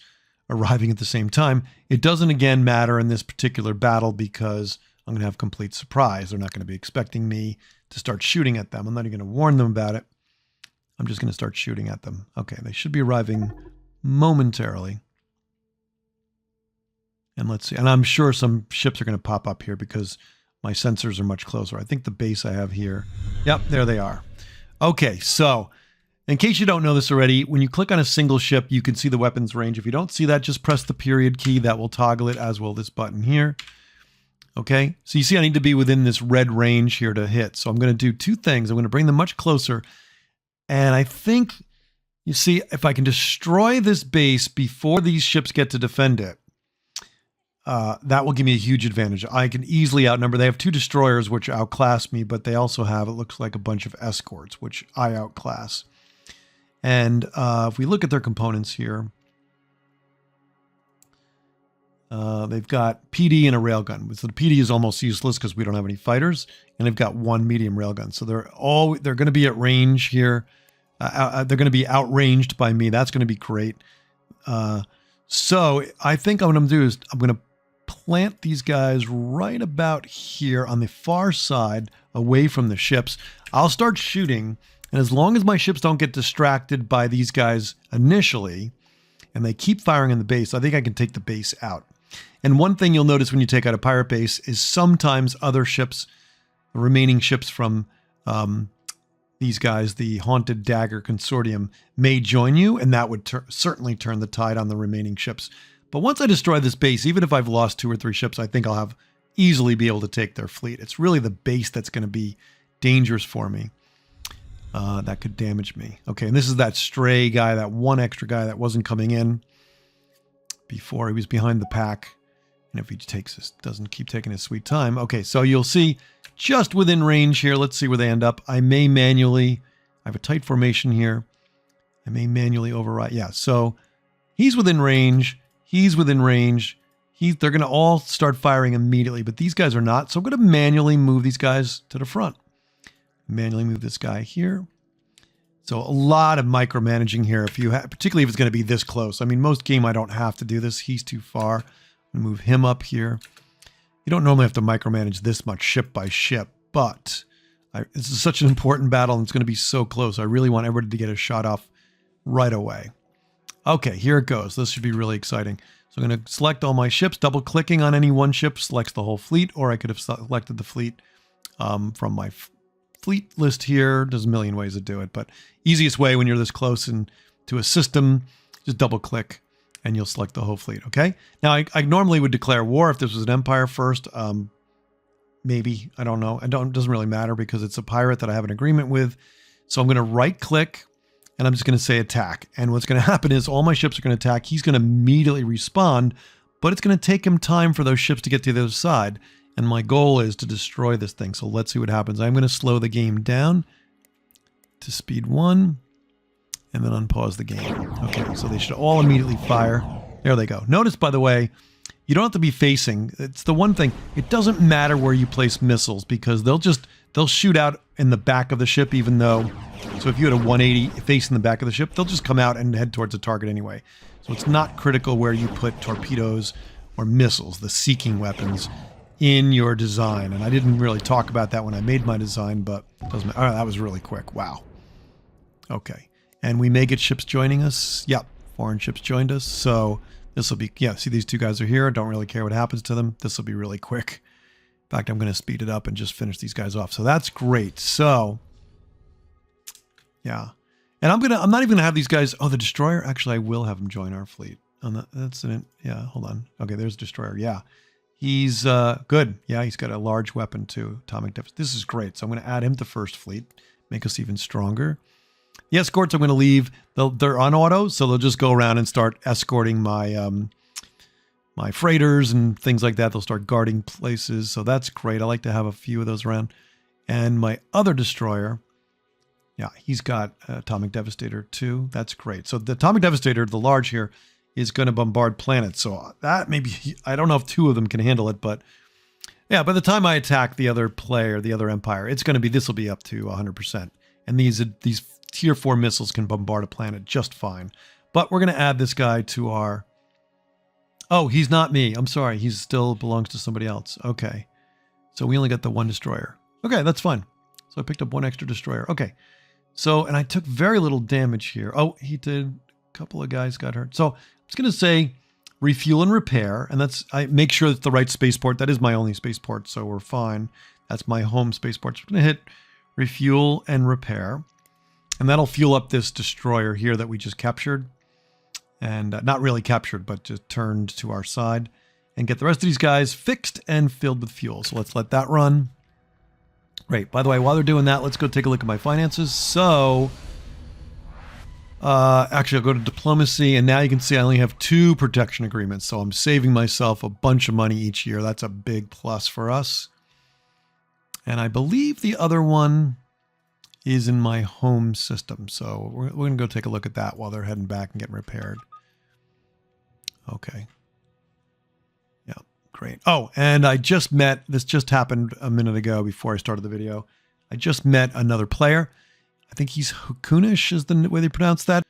arriving at the same time. It doesn't, again, matter in this particular battle because I'm going to have complete surprise. They're not going to be expecting me to start shooting at them. I'm not even going to warn them about it. I'm just going to start shooting at them. Okay, they should be arriving momentarily. And let's see. And I'm sure some ships are going to pop up here because my sensors are much closer. I think the base I have here. Yep, there they are. Okay, so in case you don't know this already, when you click on a single ship, you can see the weapons range. If you don't see that, just press the period key. That will toggle it, as will this button here. Okay, so you see I need to be within this red range here to hit. So I'm going to do two things. I'm going to bring them much closer. And I think, you see, if I can destroy this base before these ships get to defend it, that will give me a huge advantage. I can easily outnumber. They have 2 destroyers, which outclass me, but they also have, it looks like, a bunch of escorts, which I outclass. And if we look at their components here, they've got PD and a railgun. So the PD is almost useless because we don't have any fighters, and they've got 1 medium railgun. So they're going to be at range here. They're going to be outranged by me. That's going to be great. So I think what I'm going to do is I'm going to plant these guys right about here on the far side, away from the ships. I'll start shooting, and as long as my ships don't get distracted by these guys initially, and they keep firing in the base, I think I can take the base out. And one thing you'll notice when you take out a pirate base is sometimes other ships, the remaining ships from these guys, the Haunted Dagger Consortium, may join you, and that would certainly turn the tide on the remaining ships. But once I destroy this base, even if I've lost 2 or 3 ships, I think I'll easily be able to take their fleet. It's really the base that's going to be dangerous for me. That could damage me. Okay, and this is that stray guy, that one extra guy that wasn't coming in before. He was behind the pack. And if he doesn't keep taking his sweet time. Okay, so you'll see just within range here. Let's see where they end up. I have a tight formation here. I may manually override. Yeah, so he's within range. He's within range. They're going to all start firing immediately, but these guys are not. So I'm going to manually move these guys to the front. Manually move this guy here. So a lot of micromanaging here, particularly if it's going to be this close. I mean, most game I don't have to do this. He's too far. I'm going to move him up here. You don't normally have to micromanage this much ship by ship, but this is such an important battle and it's going to be so close. I really want everybody to get a shot off right away. Okay, here it goes. This should be really exciting. So I'm going to select all my ships. Double clicking on any one ship selects the whole fleet, or I could have selected the fleet from my fleet list here. There's a million ways to do it, but easiest way when you're this close to a system, just double click and you'll select the whole fleet. Okay. Now I normally would declare war if this was an empire first. Maybe, I don't know. It doesn't really matter because it's a pirate that I have an agreement with. So I'm going to right click and I'm just going to say attack. And what's going to happen is all my ships are going to attack. He's going to immediately respond, but it's going to take him time for those ships to get to the other side. And my goal is to destroy this thing. So let's see what happens. I'm going to slow the game down to speed 1 and then unpause the game. Okay, so they should all immediately fire. There they go. Notice, by the way, you don't have to be facing. It's the one thing. It doesn't matter where you place missiles because they'll shoot out in the back of the ship even though, so if you had a 180 facing the back of the ship, they'll just come out and head towards the target anyway. So it's not critical where you put torpedoes or missiles, the seeking weapons, in your design. And I didn't really talk about that when I made my design, but it doesn't matter. Oh, that was really quick. Wow. Okay. And we may get ships joining us. Yep. Foreign ships joined us. So this will be, yeah, see these 2 guys are here. I don't really care what happens to them. This will be really quick. In fact, I'm going to speed it up and just finish these guys off. So that's great. So, yeah. And I'm not even going to have these guys. Oh, the destroyer. Actually, I will have them join our fleet. Yeah, hold on. Okay, there's destroyer. Yeah. He's good. Yeah, he's got a large weapon too. Atomic deficit. This is great. So I'm going to add him to first fleet. Make us even stronger. The escorts I'm going to leave. They're on auto, so they'll just go around and start escorting my my freighters and things like that. They'll start guarding places, so that's great. I like to have a few of those around. And my other destroyer, yeah, he's got Atomic Devastator too. That's great. So the Atomic Devastator, the large here, is going to bombard planets. So that maybe, I don't know if 2 of them can handle it, but yeah, by the time I attack the other player, the other empire, it's going to be, this will be up to 100%. And these tier 4 missiles can bombard a planet just fine. But we're going to add this guy to our... Oh, he's not me. I'm sorry. He still belongs to somebody else. Okay. So we only got the 1 destroyer. Okay, that's fine. So I picked up 1 extra destroyer. Okay. So, and I took very little damage here. Oh, he did. A couple of guys got hurt. So I'm just going to say refuel and repair. And I make sure it's the right spaceport. That is my only spaceport, so we're fine. That's my home spaceport. So I'm going to hit refuel and repair. And that'll fuel up this destroyer here that we just captured. And not really captured, but just turned to our side. and get the rest of these guys fixed and filled with fuel. So let's let that run. Great. By the way, while they're doing that, let's go take a look at my finances. So, actually, I'll go to diplomacy, and now you can see I only have 2 protection agreements. So I'm saving myself a bunch of money each year. That's a big plus for us. And I believe the other one is in my home system. So we're going to go take a look at that while they're heading back and getting repaired. Okay. Yeah, great. Oh, and I just met, this just happened a minute ago before I started the video. I just met another player. I think he's Hukunish is the way they pronounce that.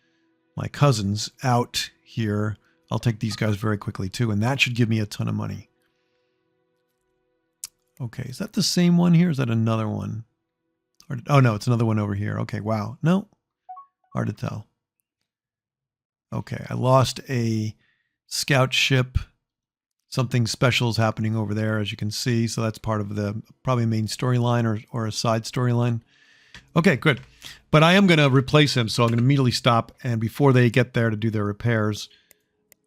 My cousin's out here. I'll take these guys very quickly too, and that should give me a ton of money. Okay, is that the same one here? Is that another one? Oh no, it's another one over here. Okay, wow. No, hard to tell. Okay, I lost a scout ship. Something special is happening over there, as you can see. So that's part of the probably main storyline or a side storyline. Okay, good. But I am going to replace him, so I'm going to immediately stop. And before they get there to do their repairs,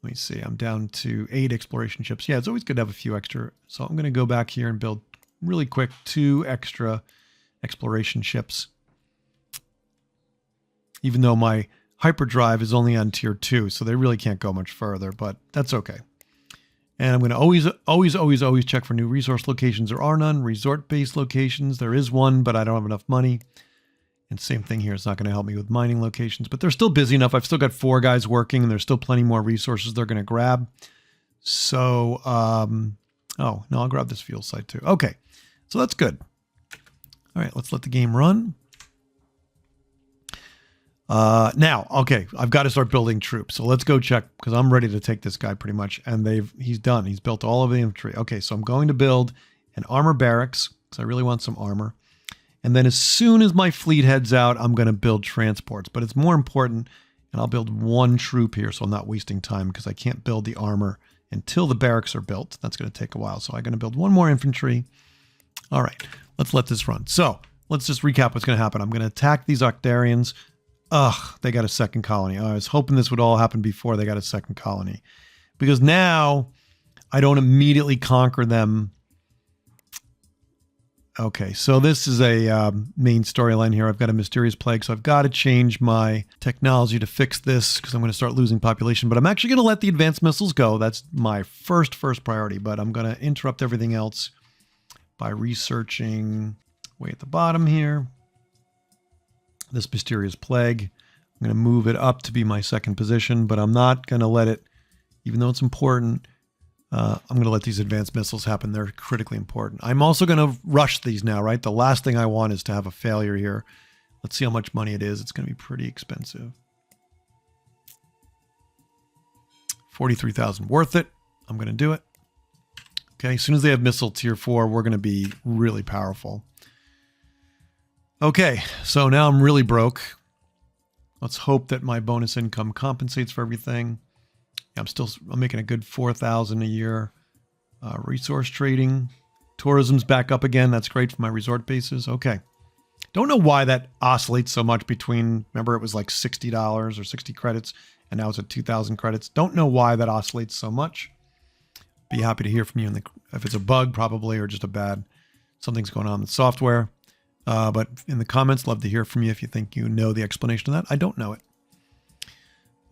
let me see. I'm down to 8 exploration ships. Yeah, it's always good to have a few extra. So I'm going to go back here and build really quick 2 extra exploration ships. Even though my hyperdrive is only on tier 2, so they really can't go much further, but that's okay. And I'm going to always check for new resource locations. There are none. Resort-based locations. There is one, but I don't have enough money. And same thing here. It's not going to help me with mining locations, but they're still busy enough. I've still got 4 guys working, and there's still plenty more resources they're going to grab. So, oh, no, I'll grab this fuel site too. Okay, so that's good. All right, let's let the game run. Now, okay, I've got to start building troops. So let's go check, because I'm ready to take this guy pretty much. And he's done. He's built all of the infantry. Okay, so I'm going to build an armor barracks, because I really want some armor. And then as soon as my fleet heads out, I'm going to build transports. But it's more important, and I'll build 1 troop here, so I'm not wasting time, because I can't build the armor until the barracks are built. That's going to take a while. So I'm going to build 1 more infantry. All right, let's let this run. So let's just recap what's going to happen. I'm going to attack these Ackdarians. Ugh, they got a second colony. I was hoping this would all happen before they got a second colony. Because now I don't immediately conquer them. Okay, so this is a main storyline here. I've got a mysterious plague, so I've got to change my technology to fix this because I'm going to start losing population. But I'm actually going to let the advanced missiles go. That's my first priority. But I'm going to interrupt everything else by researching way at the bottom here. This mysterious plague. I'm going to move it up to be my second position, but I'm not going to let it, even though it's important, I'm going to let these advanced missiles happen. They're critically important. I'm also going to rush these now, right? The last thing I want is to have a failure here. Let's see how much money it is. It's going to be pretty expensive. 43,000. Worth it. I'm going to do it. Okay, as soon as they have missile tier 4, we're going to be really powerful. Okay, so now I'm really broke. Let's hope that my bonus income compensates for everything. I'm making a good 4,000 a year. Resource trading. Tourism's back up again. That's great for my resort bases. Okay. Don't know why that oscillates so much between, remember it was like $60 or 60 credits, and now it's at 2,000 credits. Don't know why that oscillates so much. Be happy to hear from you if it's a bug probably, or just something's going on with software. But in the comments, love to hear from you if you think you know the explanation of that. I don't know it.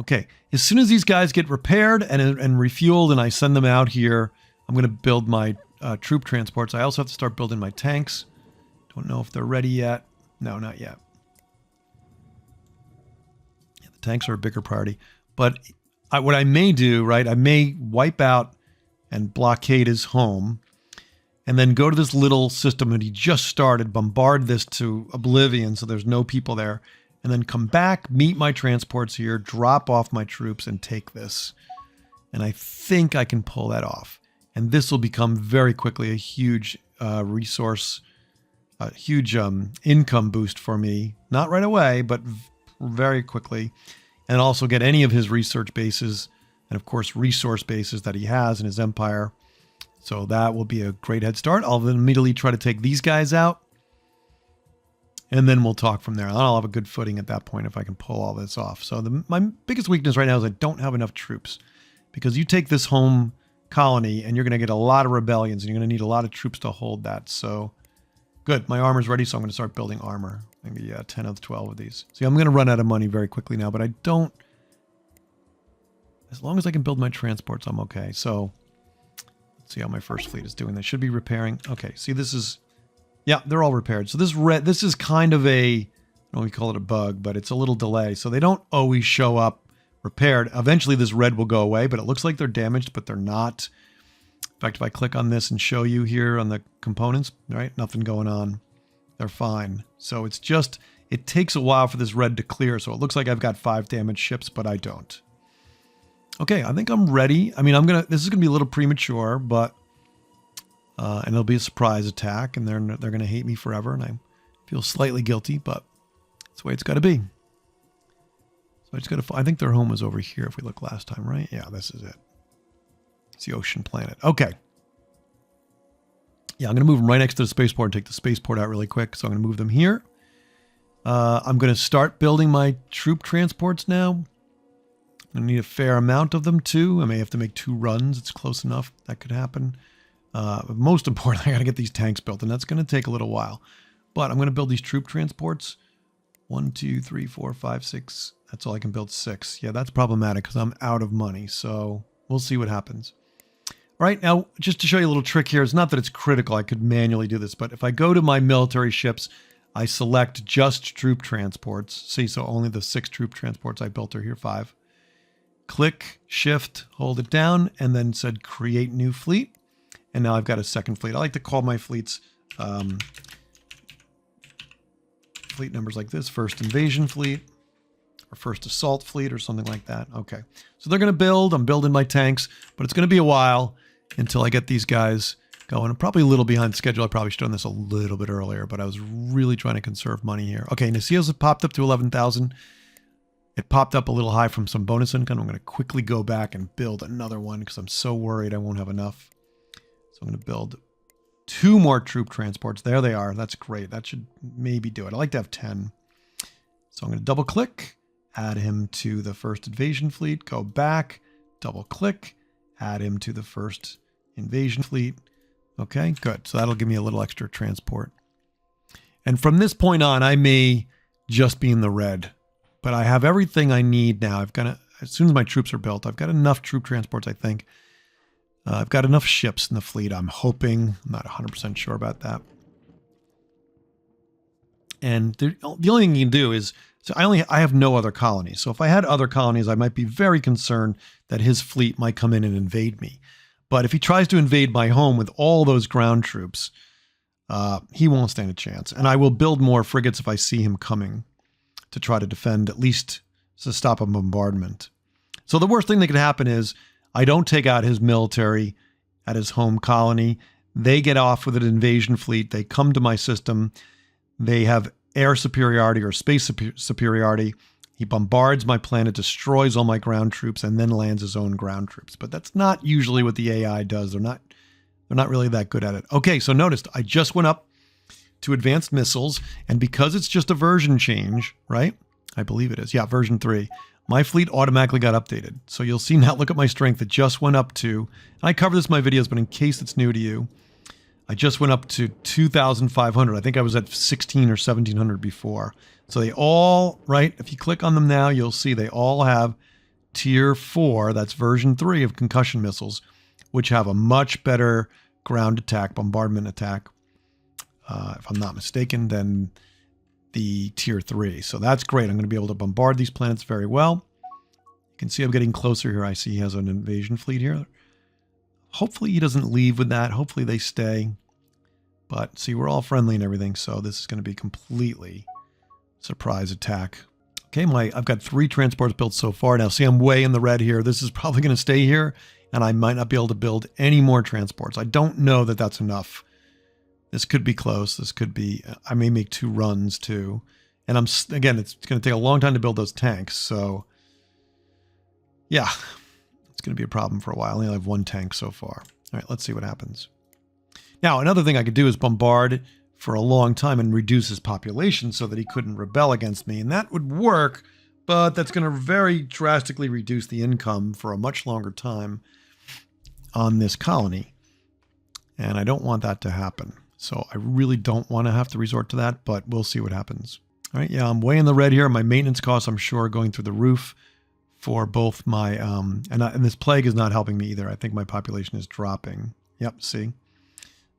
Okay, as soon as these guys get repaired and refueled and I send them out here, I'm going to build my troop transports. I also have to start building my tanks. Don't know if they're ready yet. No, not yet. Yeah, the tanks are a bigger priority. But what I may do, right, I may wipe out and blockade his home and then go to this little system that he just started, bombard this to oblivion so there's no people there, and then come back, meet my transports here, drop off my troops, and take this. And I think I can pull that off. And this will become very quickly a huge income boost for me. Not right away, but very quickly. And also get any of his research bases and, of course, resource bases that he has in his empire. So that will be a great head start. I'll then immediately try to take these guys out. And then we'll talk from there. I'll have a good footing at that point if I can pull all this off. So my biggest weakness right now is I don't have enough troops. Because you take this home colony, and you're going to get a lot of rebellions, and you're going to need a lot of troops to hold that. So, good. My armor's ready, so I'm going to start building armor. Maybe 10 of the 12 of these. See, I'm going to run out of money very quickly now, but I don't... As long as I can build my transports, I'm okay. So, let's see how my first fleet is doing. They should be repairing. Okay, see, this is... Yeah, they're all repaired. So this is kind of a... I don't know if we call it a bug, but it's a little delay. So they don't always show up repaired. Eventually, this red will go away, but it looks like they're damaged, but they're not. In fact, if I click on this and show you here on the components, right, nothing going on. They're fine. So it's just, it takes a while for this red to clear. So it looks like I've got 5 damaged ships, but I don't. Okay, I think I'm ready. I mean, this is going to be a little premature, but, and it'll be a surprise attack, and they're going to hate me forever, and I feel slightly guilty, but that's the way it's got to be. So I just got to, I think their home was over here if we looked last time, right? Yeah, this is it. It's the ocean planet. Okay. Yeah, I'm going to move them right next to the spaceport and take the spaceport out really quick. So I'm going to move them here. I'm going to start building my troop transports now. I need a fair amount of them too. I may have to make 2 runs. It's close enough. That could happen. But most importantly, I got to get these tanks built, and that's going to take a little while. But I'm going to build these troop transports. 1, 2, 3, 4, 5, 6. That's all I can build. 6. Yeah, that's problematic because I'm out of money. So we'll see what happens. All right, now, just to show you a little trick here, it's not that it's critical. I could manually do this, but if I go to my military ships, I select just troop transports. See, so only the 6 troop transports I built are here, 5. Click, shift, hold it down, and then said create new fleet. And now I've got a second fleet. I like to call my fleets fleet numbers like this, first invasion fleet, or first assault fleet, or something like that. Okay, so they're going to build. I'm building my tanks, but it's going to be a while until I get these guys going. I'm probably a little behind schedule. I probably should have done this a little bit earlier, but I was really trying to conserve money here. Okay, Nasios have popped up to 11,000. It popped up a little high from some bonus income. I'm going to quickly go back and build another one because I'm so worried I won't have enough. So I'm going to build 2 more troop transports. There they are. That's great. That should maybe do it. I like to have 10. So I'm going to double click, add him to the first invasion fleet, go back, double click, add him to the first invasion fleet. Okay, good. So that'll give me a little extra transport. And from this point on, I may just be in the red, but I have everything I need now. I've got as soon as my troops are built, I've got enough troop transports, I think. I've got enough ships in the fleet, I'm hoping. I'm not 100% sure about that. And the only thing you can do is, so I have no other colonies. So if I had other colonies, I might be very concerned that his fleet might come in and invade me. But if he tries to invade my home with all those ground troops, he won't stand a chance. And I will build more frigates if I see him coming to try to defend, at least to stop a bombardment. So the worst thing that could happen is I don't take out his military at his home colony. They get off with an invasion fleet. They come to my system. They have air superiority or space superiority. He bombards my planet, destroys all my ground troops, and then lands his own ground troops. But that's not usually what the AI does. They're not really that good at it. Okay, so notice I just went up to advanced missiles, and because it's just a version change, right? I believe it is. Yeah, version 3. My fleet automatically got updated. So you'll see now, look at my strength. It just went up to, and I cover this in my videos, but in case it's new to you, I just went up to 2,500. I think I was at 1,600 or 1,700 before. So they all, right, if you click on them now, you'll see they all have tier 4, that's version 3 of concussion missiles, which have a much better ground attack, bombardment attack, if I'm not mistaken, than the tier 3. So that's great. I'm going to be able to bombard these planets very well. You can see I'm getting closer here. I see he has an invasion fleet here. Hopefully he doesn't leave with that. Hopefully they stay. But see, we're all friendly and everything, so this is going to be completely surprise attack. Okay, I've got 3 transports built so far. Now, see, I'm way in the red here. This is probably going to stay here, and I might not be able to build any more transports. I don't know that that's enough. This could be close. This could be, I may make 2 runs too. And again, it's going to take a long time to build those tanks. So yeah, it's going to be a problem for a while. I only have 1 tank so far. All right, let's see what happens. Now, another thing I could do is bombard for a long time and reduce his population so that he couldn't rebel against me. And that would work, but that's going to very drastically reduce the income for a much longer time. on this colony. And I don't want that to happen. So I really don't want to have to resort to that, but we'll see what happens. All right, yeah, I'm way in the red here. My maintenance costs, I'm sure, are going through the roof for both my, and this plague is not helping me either. I think my population is dropping. Yep, see?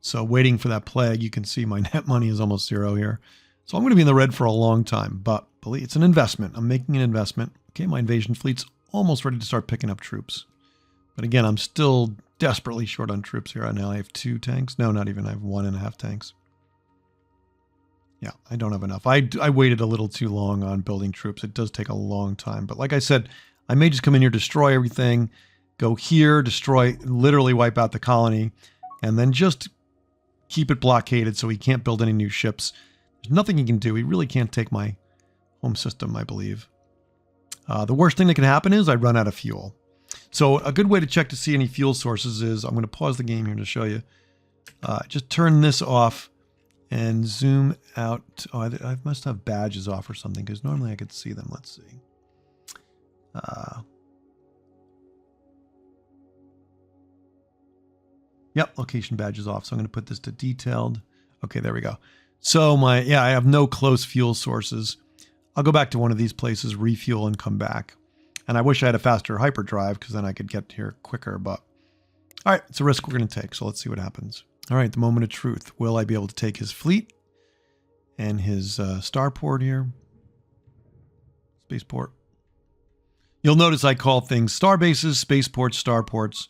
So waiting for that plague, you can see my net money is almost zero here. So I'm going to be in the red for a long time, but believe it's an investment. I'm making an investment. Okay, my invasion fleet's almost ready to start picking up troops. But again, I'm still desperately short on troops here. Now I have 2 tanks. No, not even. I have 1.5 tanks. Yeah, I don't have enough. I waited a little too long on building troops. It does take a long time. But like I said, I may just come in here, destroy everything, go here, destroy, literally wipe out the colony, and then just keep it blockaded so he can't build any new ships. There's nothing he can do. He really can't take my home system, I believe. The worst thing that can happen is I run out of fuel. So a good way to check to see any fuel sources is, I'm going to pause the game here to show you. Just turn this off and zoom out. Oh, I must have badges off or something, because normally I could see them. Let's see. Yep, location badges off. So I'm going to put this to detailed. Okay, there we go. So I have no close fuel sources. I'll go back to one of these places, refuel, and come back. And I wish I had a faster hyperdrive, because then I could get here quicker. But all right, it's a risk we're going to take. So let's see what happens. All right, the moment of truth. Will I be able to take his fleet and his starport here? Spaceport. You'll notice I call things star bases, spaceports, starports.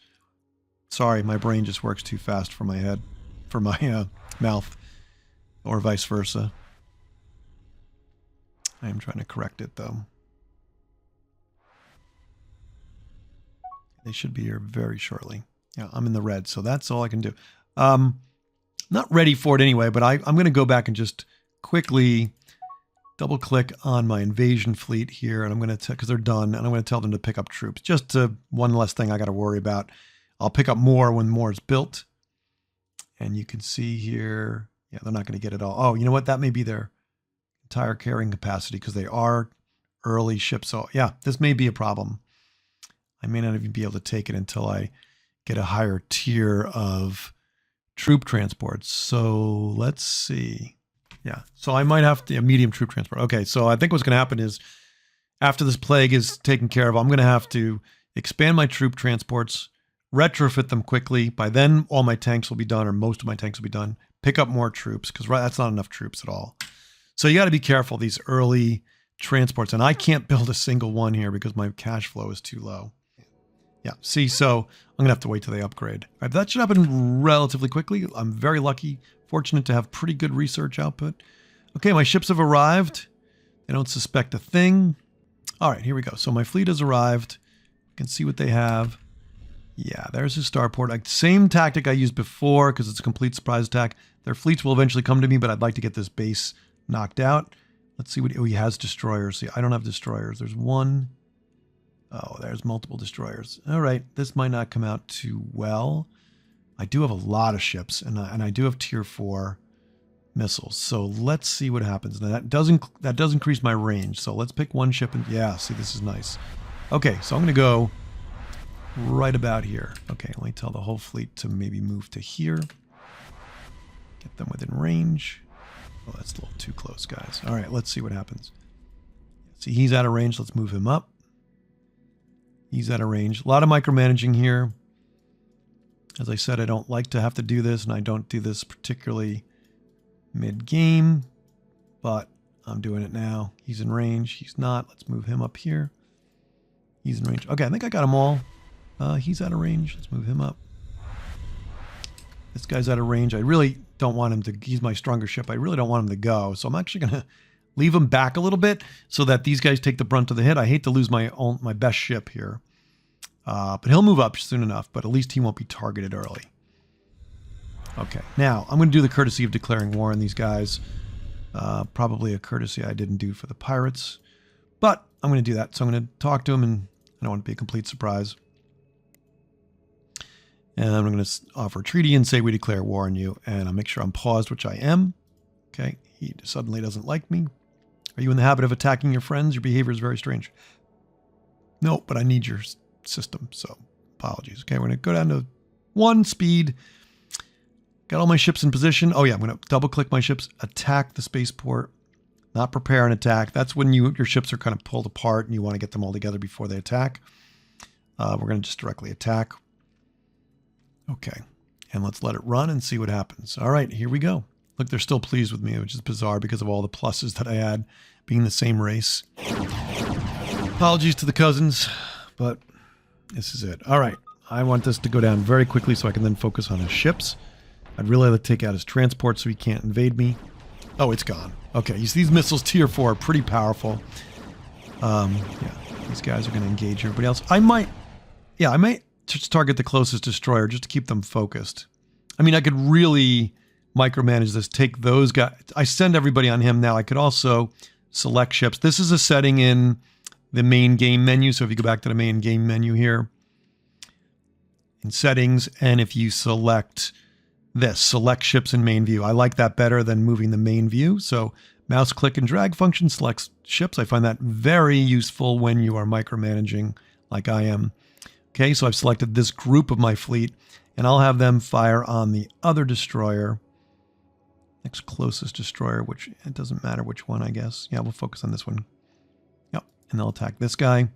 Sorry, my brain just works too fast for my head, for my mouth, or vice versa. I am trying to correct it, though. They should be here very shortly. Yeah, I'm in the red, so that's all I can do. Not ready for it anyway, but I'm going to go back and just quickly double click on my invasion fleet here, and I'm going to, because they're done, and I'm going to tell them to pick up troops. Just one less thing I got to worry about. I'll pick up more when more is built. And you can see here, yeah, they're not going to get it all. Oh, you know what? That may be their entire carrying capacity, because they are early ships. So yeah, this may be a problem. I may not even be able to take it until I get a higher tier of troop transports. So let's see. Yeah, so I might have to, a medium troop transport. Okay, so I think what's going to happen is, after this plague is taken care of, I'm going to have to expand my troop transports, retrofit them quickly. By then, all my tanks will be done, or most of my tanks will be done. Pick up more troops, because that's not enough troops at all. So you got to be careful, these early transports. And I can't build a single one here because my cash flow is too low. Yeah, see, so I'm going to have to wait till they upgrade. All right, that should happen relatively quickly. I'm very lucky, fortunate to have pretty good research output. Okay, my ships have arrived. They don't suspect a thing. All right, here we go. So my fleet has arrived. You can see what they have. Yeah, there's his starport. Same tactic I used before, because it's a complete surprise attack. Their fleets will eventually come to me, but I'd like to get this base knocked out. Let's see what, oh, he has destroyers. See, I don't have destroyers. There's one. Oh, there's multiple destroyers. All right, this might not come out too well. I do have a lot of ships, and I do have tier 4 missiles. So let's see what happens. Now that does increase my range. So let's pick one ship, and yeah, see, this is nice. Okay, so I'm going to go right about here. Okay, let me tell the whole fleet to maybe move to here. Get them within range. Oh, that's a little too close, guys. All right, let's see what happens. See, he's out of range. Let's move him up. He's out of range. A lot of micromanaging here. As I said, I don't like to have to do this, and I don't do this particularly mid-game, but I'm doing it now. He's in range. He's not. Let's move him up here. He's in range. Okay, I think I got them all. He's out of range. Let's move him up. This guy's out of range. I really don't want him to, he's my stronger ship. I really don't want him to go. So I'm actually going to leave him back a little bit so that these guys take the brunt of the hit. I hate to lose my best ship here. But he'll move up soon enough, but at least he won't be targeted early. Okay, now I'm going to do the courtesy of declaring war on these guys. Probably a courtesy I didn't do for the pirates, but I'm going to do that. So I'm going to talk to him, and I don't want it to be a complete surprise. And I'm going to offer a treaty and say we declare war on you, and I'll make sure I'm paused, which I am. Okay, he suddenly doesn't like me. Are you in the habit of attacking your friends? Your behavior is very strange. No, but I need your system, so apologies. Okay, we're going to go down to 1 speed. Got all my ships in position. Oh yeah, I'm going to double click my ships, attack the spaceport, not prepare an attack. That's when your ships are kind of pulled apart and you want to get them all together before they attack. We're going to just directly attack. Okay. And let's let it run and see what happens. All right, here we go. Look, they're still pleased with me, which is bizarre because of all the pluses that I had being the same race. Apologies to the cousins, but this is it. All right, I want this to go down very quickly so I can then focus on his ships. I'd really like to take out his transport so he can't invade me. Oh, it's gone. Okay, these missiles tier 4 are pretty powerful. Yeah, these guys are going to engage everybody else. I might just target the closest destroyer just to keep them focused. I mean, I could really micromanage this, take those guys. I send everybody on him now. I could also select ships. This is a setting in the main game menu. So if you go back to the main game menu here in settings, and if you select this, select ships in main view. I like that better than moving the main view. So mouse click and drag function selects ships. I find that very useful when you are micromanaging like I am. Okay, so I've selected this group of my fleet, and I'll have them fire on the other destroyer. Next closest destroyer, which it doesn't matter which one, I guess. Yeah, we'll focus on this one. Yep, and they'll attack this guy,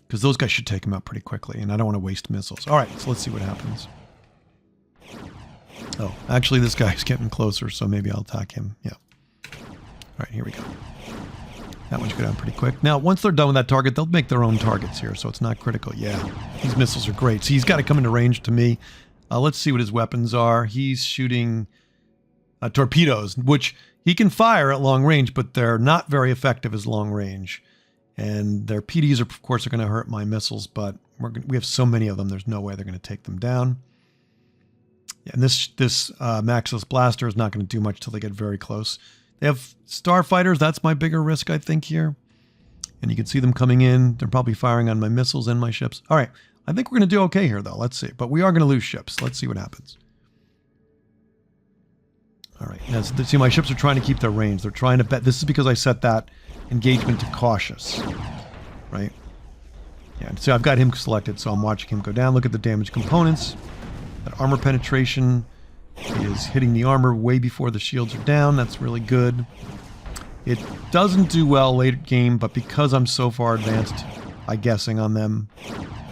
because those guys should take him out pretty quickly, and I don't want to waste missiles. All right, so let's see what happens. Oh, actually, this guy's getting closer, so maybe I'll attack him. Yeah. All right, here we go. That one should go down pretty quick. Now, once they're done with that target, they'll make their own targets here, so it's not critical. Yeah, these missiles are great. So he's got to come into range to me. Let's see what his weapons are. He's shooting torpedoes, which he can fire at long range, but they're not very effective as long range. And their PDs, of course, are going to hurt my missiles, but we have so many of them, there's no way they're going to take them down. Yeah, and this Maximus Blaster is not going to do much till they get very close. They have starfighters. That's my bigger risk, I think, here. And you can see them coming in. They're probably firing on my missiles and my ships. All right. I think we're going to do okay here, though. Let's see. But we are going to lose ships. Let's see what happens. All right. Now, see, my ships are trying to keep their range. They're trying to bet. This is because I set that engagement to cautious. Right? Yeah. So I've got him selected, so I'm watching him go down. Look at the damage components. That armor penetration is hitting the armor way before the shields are down. That's really good. It doesn't do well late game, but because I'm so far advanced, I'm guessing on them,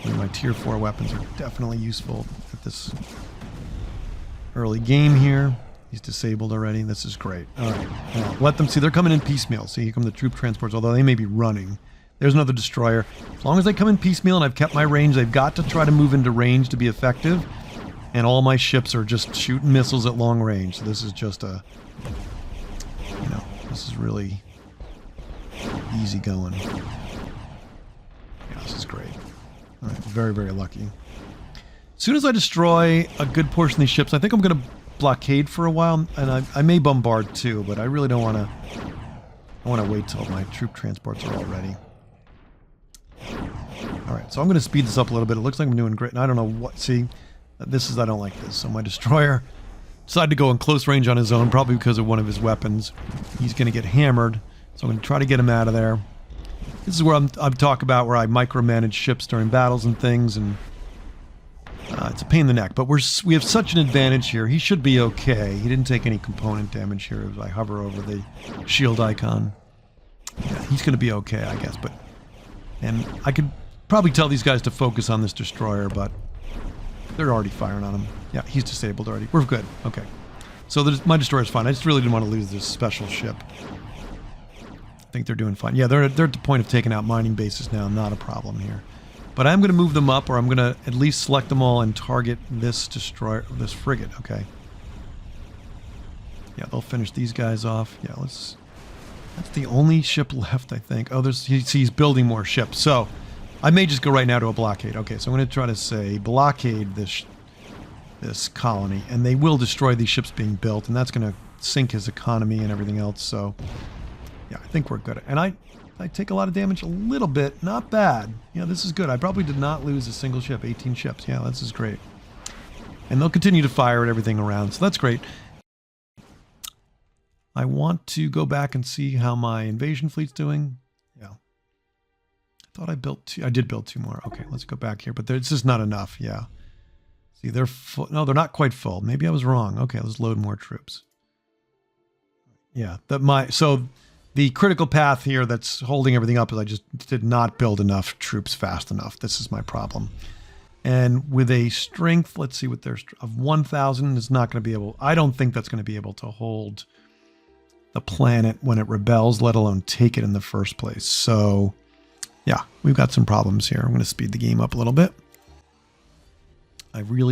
my tier 4 weapons are definitely useful at this early game here. He's disabled already. This is great. All right. Now, let them see. They're coming in piecemeal. See, here come the troop transports, although they may be running. There's another destroyer. As long as they come in piecemeal and I've kept my range, they've got to try to move into range to be effective. And all my ships are just shooting missiles at long range. So this is just a, this is really easy going. Yeah, this is great. All right, very, very lucky. As soon as I destroy a good portion of these ships, I think I'm going to blockade for a while. And I may bombard too, but I really don't want to. I want to wait till my troop transports are all ready. All right, so I'm going to speed this up a little bit. It looks like I'm doing great. And I don't know what, see. I don't like this. So my destroyer decided to go in close range on his own, probably because of one of his weapons. He's going to get hammered, so I'm going to try to get him out of there. This is where I'm talking about where I micromanage ships during battles and things, and it's a pain in the neck. But we have such an advantage here. He should be okay. He didn't take any component damage here as I hover over the shield icon. Yeah, he's going to be okay, I guess. And I could probably tell these guys to focus on this destroyer, but they're already firing on him. Yeah, he's disabled already. We're good. Okay. So my destroyer's fine. I just really didn't want to lose this special ship. I think they're doing fine. Yeah, they're at the point of taking out mining bases now. Not a problem here. But I'm going to move them up, or I'm going to at least select them all and target this destroyer, this frigate. Okay. Yeah, they'll finish these guys off. Yeah, let's. That's the only ship left, I think. Oh, he's building more ships. So I may just go right now to a blockade. Okay, so I'm going to try to say blockade this colony, and they will destroy these ships being built, and that's going to sink his economy and everything else. So yeah, I think we're good. And I take a lot of damage, a little bit, not bad. Yeah, this is good. I probably did not lose a single ship, 18 ships. Yeah, this is great. And they'll continue to fire at everything around, so that's great. I want to go back and see how my invasion fleet's doing. Yeah. I thought I built two. I did build 2 more. Okay, let's go back here. But this is not enough. Yeah. See, they're full. No, they're not quite full. Maybe I was wrong. Okay, let's load more troops. Yeah, so the critical path here that's holding everything up is I just did not build enough troops fast enough. This is my problem. And with a strength, let's see what there's of 1,000 is not going to be able. I don't think that's going to be able to hold the planet when it rebels, let alone take it in the first place. So, yeah, we've got some problems here. I'm going to speed the game up a little bit.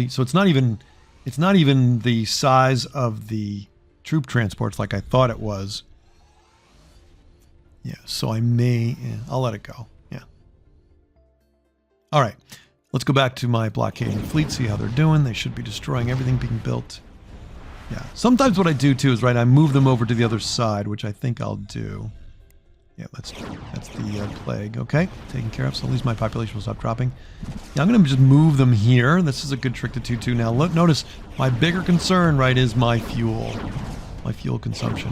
So it's not even the size of the troop transports like I thought it was. Yeah, so I'll let it go. Yeah. All right, let's go back to my blockading fleet, see how they're doing. They should be destroying everything being built. Yeah, sometimes what I do too is, I move them over to the other side, which I think I'll do. Yeah, that's the plague. Okay, taken care of. So at least my population will stop dropping. Yeah, I'm going to just move them here. This is a good trick to 2-2. Now, look, notice my bigger concern, is my fuel consumption.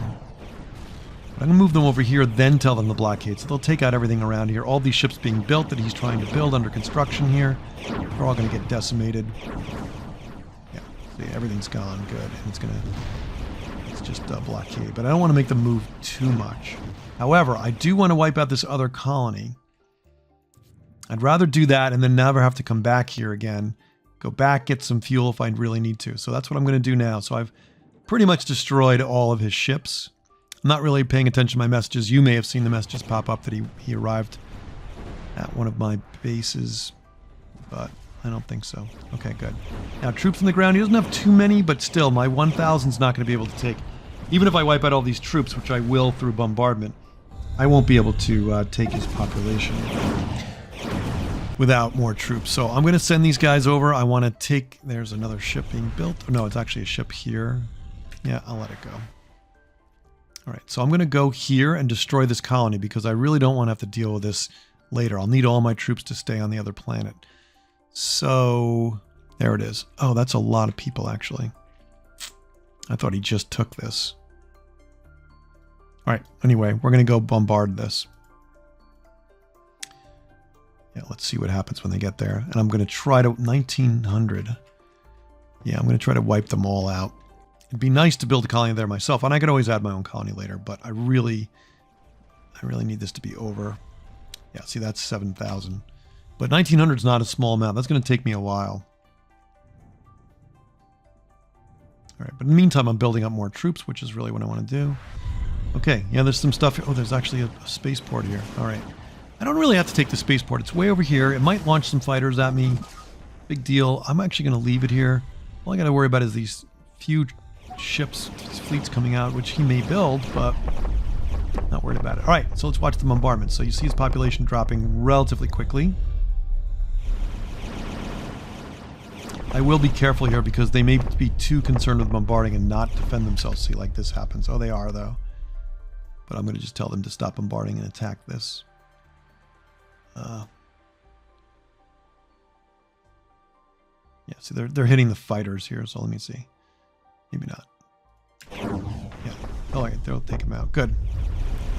But I'm going to move them over here, then tell them to blockade. So they'll take out everything around here. All these ships being built that he's trying to build under construction here, they're all going to get decimated. Yeah, see, everything's gone. Good. And it's just a blockade. But I don't want to make them move too much. However, I do want to wipe out this other colony. I'd rather do that and then never have to come back here again. Go back, get some fuel if I really need to. So that's what I'm going to do now. So I've pretty much destroyed all of his ships. I'm not really paying attention to my messages. You may have seen the messages pop up that he arrived at one of my bases, but I don't think so. Okay, good. Now, troops on the ground. He doesn't have too many, but still, my 1,000 is not going to be able to take. Even if I wipe out all these troops, which I will through bombardment, I won't be able to take his population without more troops. So I'm going to send these guys over. I want to take... There's another ship being built. Oh, no, it's actually a ship here. Yeah, I'll let it go. All right, so I'm going to go here and destroy this colony because I really don't want to have to deal with this later. I'll need all my troops to stay on the other planet. So there it is. Oh, that's a lot of people, actually. I thought he just took this. All right, anyway, we're going to go bombard this. Yeah, let's see what happens when they get there. And I'm going to try to... 1,900. Yeah, I'm going to try to wipe them all out. It'd be nice to build a colony there myself, and I could always add my own colony later, but I really need this to be over. Yeah, see, that's 7,000. But 1,900 is not a small amount. That's going to take me a while. All right, but in the meantime, I'm building up more troops, which is really what I want to do. Okay, yeah, there's some stuff. Oh, there's actually a spaceport here. All right. I don't really have to take the spaceport. It's way over here. It might launch some fighters at me. Big deal. I'm actually going to leave it here. All I got to worry about is these few ships, fleets coming out, which he may build, but not worried about it. All right, so let's watch the bombardment. So you see his population dropping relatively quickly. I will be careful here because they may be too concerned with bombarding and not defend themselves. See, like this happens. Oh, they are, though. But I'm going to just tell them to stop bombarding and attack this. Yeah, see, they're hitting the fighters here, so let me see. Maybe not. Yeah. Oh, right, they'll take him out. Good.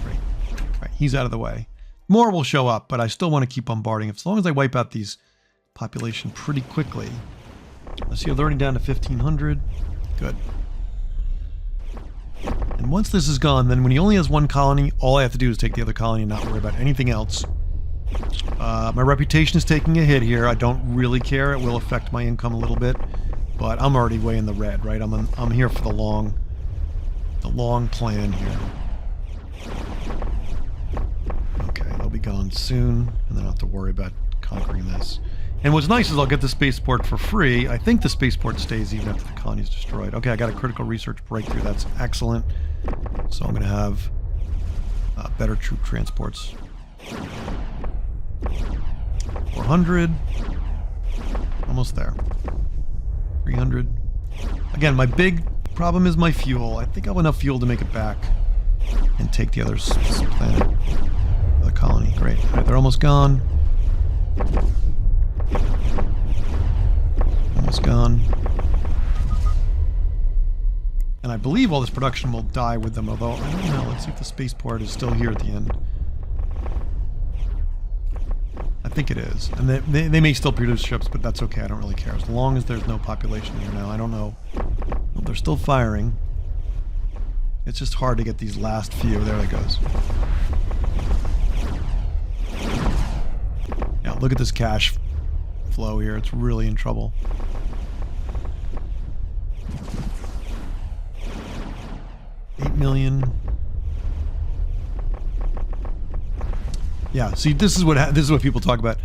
Great. All right, he's out of the way. More will show up, but I still want to keep bombarding. As long as I wipe out these population pretty quickly. Let's see, they're already down to 1,500. Good. And once this is gone, then when he only has one colony, all I have to do is take the other colony and not worry about anything else. My reputation is taking a hit here. I don't really care. It will affect my income a little bit, but I'm already way in the red, right? I'm here for the long plan here. Okay, they'll be gone soon, and then I'll have to worry about conquering this. And what's nice is I'll get the spaceport for free. I think the spaceport stays even after the colony is destroyed. Okay, I got a critical research breakthrough. That's excellent. So I'm going to have better troop transports. 400. Almost there. 300. Again, my big problem is my fuel. I think I have enough fuel to make it back and take the other planet, the colony. Great. All right, they're almost gone. Almost gone. And I believe all this production will die with them, although I don't know. Let's see if the spaceport is still here at the end. I think it is. And they may still produce ships, but that's okay. I don't really care. As long as there's no population here now. I don't know. Well, they're still firing. It's just hard to get these last few. There it goes. Now, look at this cash flow here. It's really in trouble. $8 million. Yeah, see, this is what people talk about.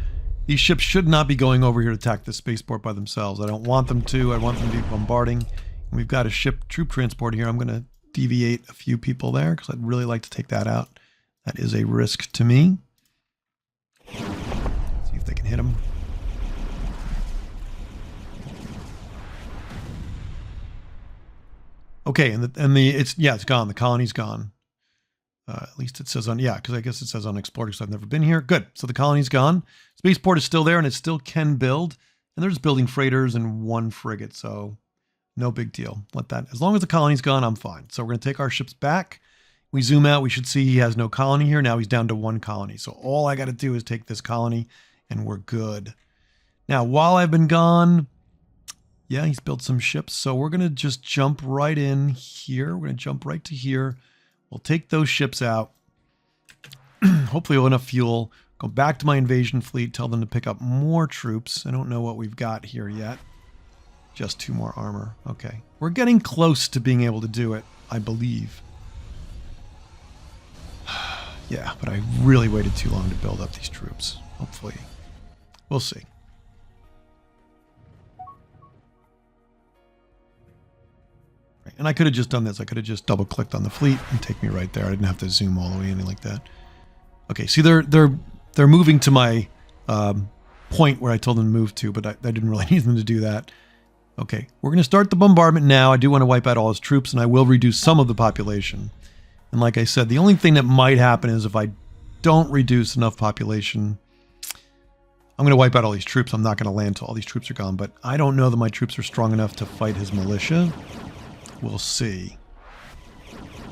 These ships should not be going over here to attack this spaceport by themselves. I don't want them to. I want them to be bombarding. And we've got a ship troop transport here. I'm going to deviate a few people there because I'd really like to take that out. That is a risk to me. See if they can hit them. Okay, it's gone. The colony's gone. At least it says on, yeah, because I guess it says unexplored because I've never been here. Good. So the colony's gone. Spaceport is still there and it still can build. And they're just building freighters and one frigate. So no big deal. Let that, as long as the colony's gone, I'm fine. So we're going to take our ships back. We zoom out. We should see he has no colony here. Now he's down to one colony. So all I got to do is take this colony and we're good. Now, while I've been gone, yeah, he's built some ships. So we're going to just jump right in here. We're going to jump right to here. We'll take those ships out. Hopefully we'll have enough fuel. Go back to my invasion fleet. Tell them to pick up more troops. I don't know what we've got here yet. Just 2 more armor. Okay. We're getting close to being able to do it, I believe. Yeah, but I really waited too long to build up these troops. Hopefully. We'll see. And I could have just done this. I could have just double-clicked on the fleet and take me right there. I didn't have to zoom all the way in like that. Okay, see, they're moving to my point where I told them to move to, but I didn't really need them to do that. Okay, we're going to start the bombardment now. I do want to wipe out all his troops, and I will reduce some of the population. And like I said, the only thing that might happen is if I don't reduce enough population, I'm going to wipe out all these troops. I'm not going to land until all these troops are gone, but I don't know that my troops are strong enough to fight his militia. We'll see.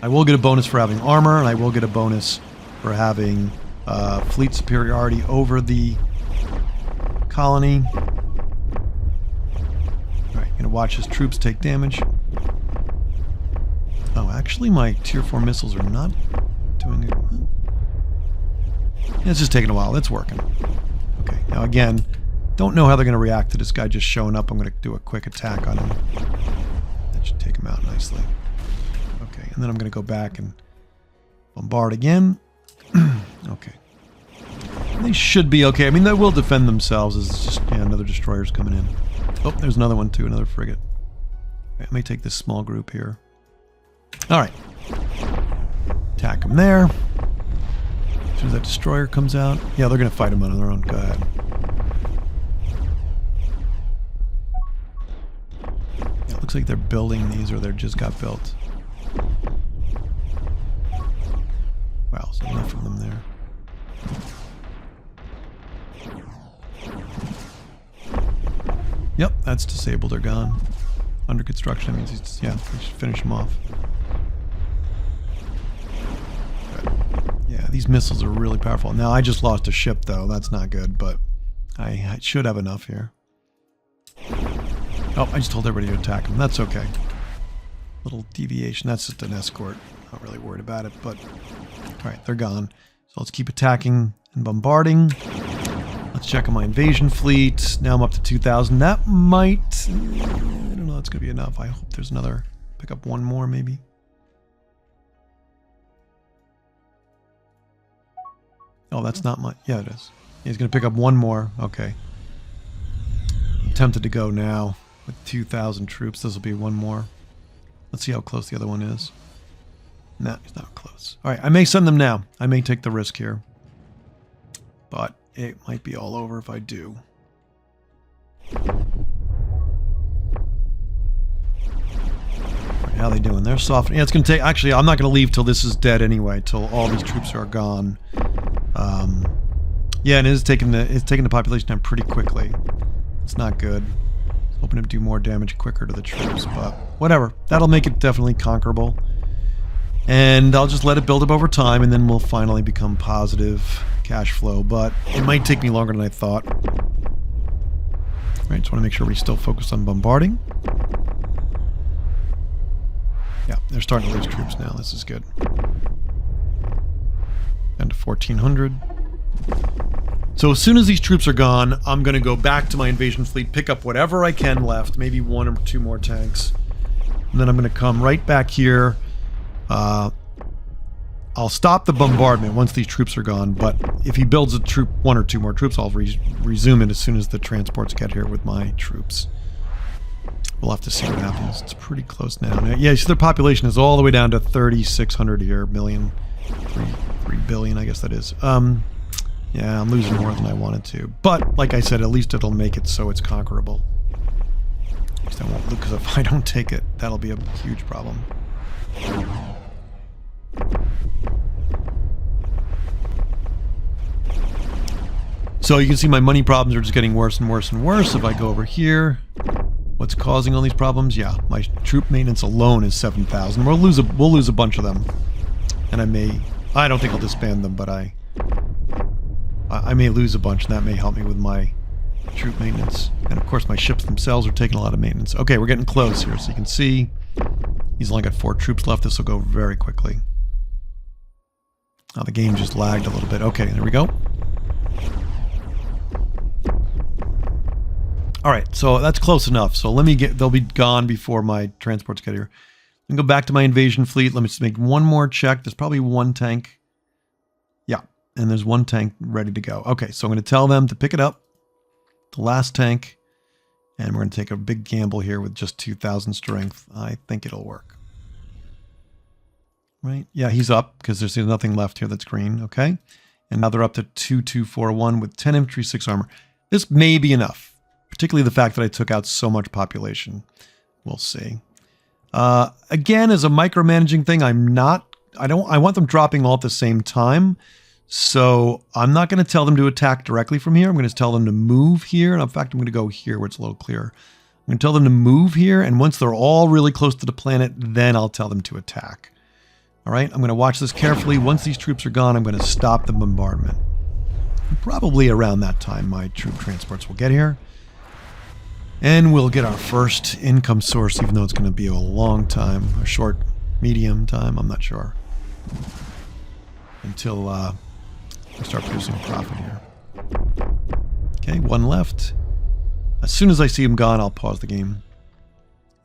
I will get a bonus for having armor, and I will get a bonus for having fleet superiority over the colony. Alright, gonna watch his troops take damage. Oh, actually my tier 4 missiles are not doing it. It's just taking a while. It's working. Okay, now again, don't know how they're going to react to this guy just showing up. I'm going to do a quick attack on him. Should take him out nicely. Okay, and then I'm going to go back and bombard again. Okay. They should be okay. I mean, they will defend themselves. It's just, yeah, another destroyer's coming in. Oh, there's another one too, another frigate. Okay, I may take this small group here. Alright. Attack them there. As soon as that destroyer comes out. Yeah, they're going to fight them on their own. Go ahead. Looks like they're building these, or they just got built. Wow, so enough of them there. Yep, that's disabled. They're gone. Under construction. That means he's, yeah, we should finish them off. Good. Yeah, these missiles are really powerful. Now, I just lost a ship, though. That's not good, but I should have enough here. Oh, I just told everybody to attack him. That's okay. Little deviation. That's just an escort. Not really worried about it, but... Alright, they're gone. So let's keep attacking and bombarding. Let's check on my invasion fleet. Now I'm up to 2,000. That might... I don't know, that's going to be enough. I hope there's another... Pick up one more, maybe. Oh, that's not my... Yeah, it is. He's going to pick up one more. Okay. I'm tempted to go now. With 2,000 troops, this will be one more. Let's see how close the other one is. Nah, he's not close. Alright, I may send them now. I may take the risk here. But it might be all over if I do. Right, how are they doing? They're soft. Yeah, it's going to take... Actually, I'm not going to leave till this is dead anyway, till all these troops are gone. Yeah, and it's taking the population down pretty quickly. It's not good. Hoping to do more damage quicker to the troops, but whatever. That'll make it definitely conquerable. And I'll just let it build up over time, and then we'll finally become positive cash flow. But it might take me longer than I thought. All right, just want to make sure we still focus on bombarding. Yeah, they're starting to lose troops now. This is good. Down to 1,400. So as soon as these troops are gone, I'm going to go back to my invasion fleet, pick up whatever I can left, maybe 1 or 2 more tanks. And then I'm going to come right back here. I'll stop the bombardment once these troops are gone, but if he builds a troop, 1 or 2 more troops, I'll resume it as soon as the transports get here with my troops. We'll have to see what happens. It's pretty close now. Yeah, so their population is all the way down to 3,600 here, million, 3 billion, I guess that is. Yeah, I'm losing more than I wanted to. But, like I said, at least it'll make it so it's conquerable. At least I won't, because if I don't take it, that'll be a huge problem. So you can see my money problems are just getting worse and worse and worse. If I go over here, what's causing all these problems? Yeah, my troop maintenance alone is 7,000. We'll lose a bunch of them, and I don't think I'll disband them, but I may lose a bunch, and that may help me with my troop maintenance. And of course, my ships themselves are taking a lot of maintenance. Okay, we're getting close here, so you can see he's only got 4 troops left. This will go very quickly. Oh, the game just lagged a little bit. Okay, there we go. All right, so that's close enough. So they'll be gone before my transports get here. Let me go back to my invasion fleet. Let me just make one more check. There's probably 1 tank. Yeah, and there's 1 tank ready to go. Okay, so I'm going to tell them to pick it up, the last tank, and we're going to take a big gamble here with just 2,000 strength. I think it'll work. Right? Yeah, he's up because there's nothing left here that's green. Okay, and now they're up to 2,241 with 10 infantry, 6 armor. This may be enough. Particularly the fact that I took out so much population. We'll see. Again, as a micromanaging thing, I want them dropping all at the same time. So I'm not going to tell them to attack directly from here. I'm going to tell them to move here. And in fact, I'm going to go here where it's a little clearer. I'm going to tell them to move here. And once they're all really close to the planet, then I'll tell them to attack. All right, I'm going to watch this carefully. Once these troops are gone, I'm going to stop the bombardment. Probably around that time, my troop transports will get here. And we'll get our first income source, even though it's going to be a long time, a short, medium time, I'm not sure. Until we start producing a profit here. Okay, 1 left. As soon as I see him gone, I'll pause the game.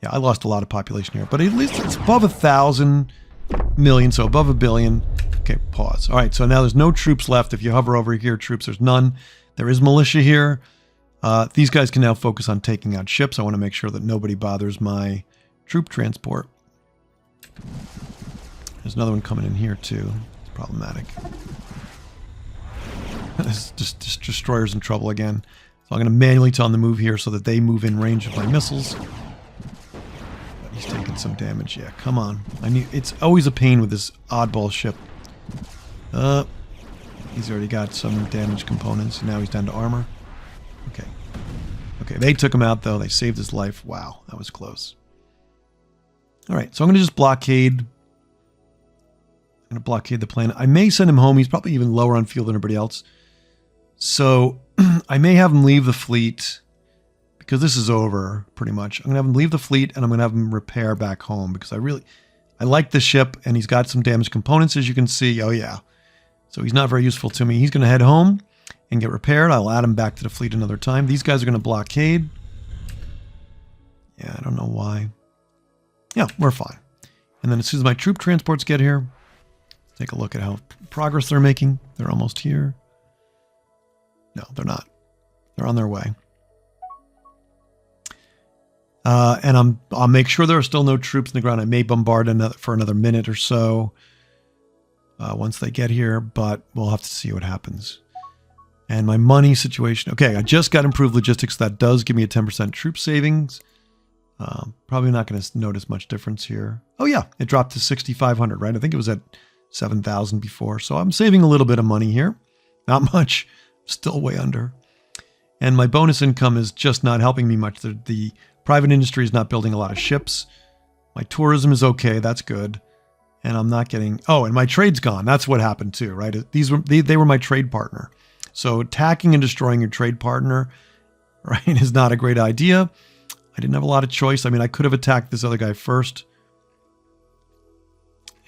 Yeah, I lost a lot of population here, but at least it's above 1,000 million, so above 1 billion. Okay, pause. All right, so now there's no troops left. If you hover over here, troops, there's none. There is militia here. These guys can now focus on taking out ships. I want to make sure that nobody bothers my troop transport. There's another one coming in here too. It's problematic. This just destroyer's in trouble again. So I'm going to manually tell them to move here so that they move in range of my missiles. But he's taking some damage. Yeah, come on. It's always a pain with this oddball ship. He's already got some damage components. Now he's down to armor. Okay. Okay, they took him out, though. They saved his life. Wow, that was close. All right, so I'm going to just blockade. I'm going to blockade the planet. I may send him home. He's probably even lower on field than everybody else. So I may have him leave the fleet because this is over, pretty much. I'm going to have him leave the fleet, and I'm going to have him repair back home because I like the ship, and he's got some damaged components, as you can see. Oh, yeah. So he's not very useful to me. He's going to head home and get repaired. I'll add him back to the fleet another time. These guys are going to blockade. Yeah, I don't know why. Yeah, we're fine. And then as soon as my troop transports get here, take a look at how progress they're making. They're almost here. No, they're not. They're on their way. And I'll make sure there are still no troops in the ground. I may bombard for another minute or so once they get here, but we'll have to see what happens. And my money situation. Okay, I just got improved logistics. That does give me a 10% troop savings. Probably not going to notice much difference here. Oh yeah, it dropped to 6,500, right? I think it was at 7,000 before. So I'm saving a little bit of money here. Not much. Still way under. And my bonus income is just not helping me much. The private industry is not building a lot of ships. My tourism is okay. That's good. And I'm not getting... Oh, and my trade's gone. That's what happened too, right? They were my trade partner. So attacking and destroying your trade partner, right, is not a great idea. I didn't have a lot of choice. I mean, I could have attacked this other guy first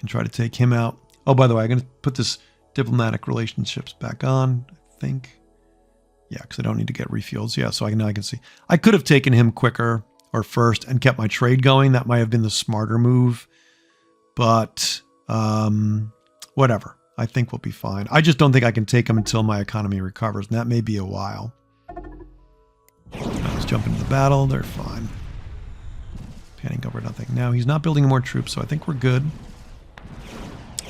and try to take him out. Oh, by the way, I'm going to put this diplomatic relationships back on, I think. Yeah, because I don't need to get refuels. Yeah, so now I can see. I could have taken him quicker or first and kept my trade going. That might have been the smarter move. But whatever. I think we'll be fine. I just don't think I can take him until my economy recovers, and that may be a while. Let's jump into the battle. They're fine. Panning over nothing. Now, he's not building more troops, so I think we're good.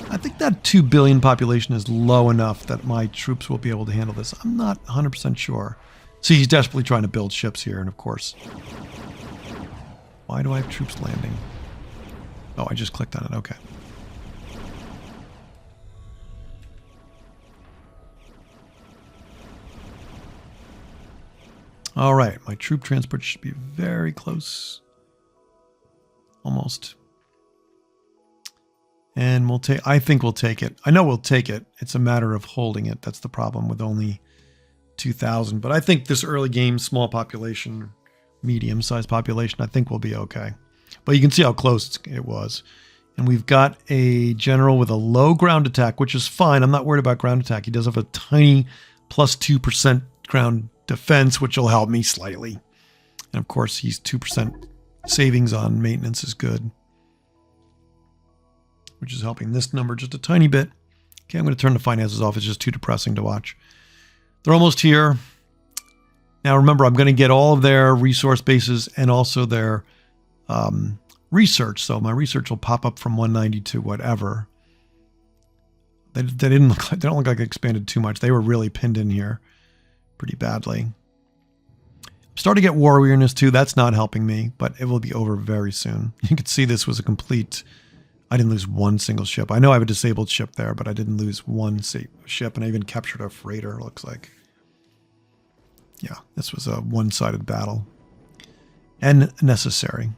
I think that 2 billion population is low enough that my troops will be able to handle this. I'm not 100% sure. See, he's desperately trying to build ships here, and of course... Why do I have troops landing? Oh, I just clicked on it. Okay. All right. My troop transport should be very close. Almost. And we'll take... I think we'll take it. I know we'll take it. It's a matter of holding it. That's the problem with only 2,000. But I think this early game, small population, medium-sized population, I think we'll be okay. But you can see how close it was. And we've got a general with a low ground attack, which is fine. I'm not worried about ground attack. He does have a tiny plus 2% ground defense, which will help me slightly. And of course, he's 2% savings on maintenance is good, which is helping this number just a tiny bit. Okay, I'm going to turn the finances off. It's just too depressing to watch. They're almost here. Now, remember, I'm going to get all of their resource bases and also their research. So my research will pop up from 190 to whatever. They didn't look like, they don't look like it expanded too much. They were really pinned in here pretty badly. I'm starting to get war weariness too. That's not helping me, but it will be over very soon. You can see this was a complete... I didn't lose one single ship. I know I have a disabled ship there, but I didn't lose one ship, and I even captured a freighter, it looks like. Yeah, this was a one-sided battle. And necessary.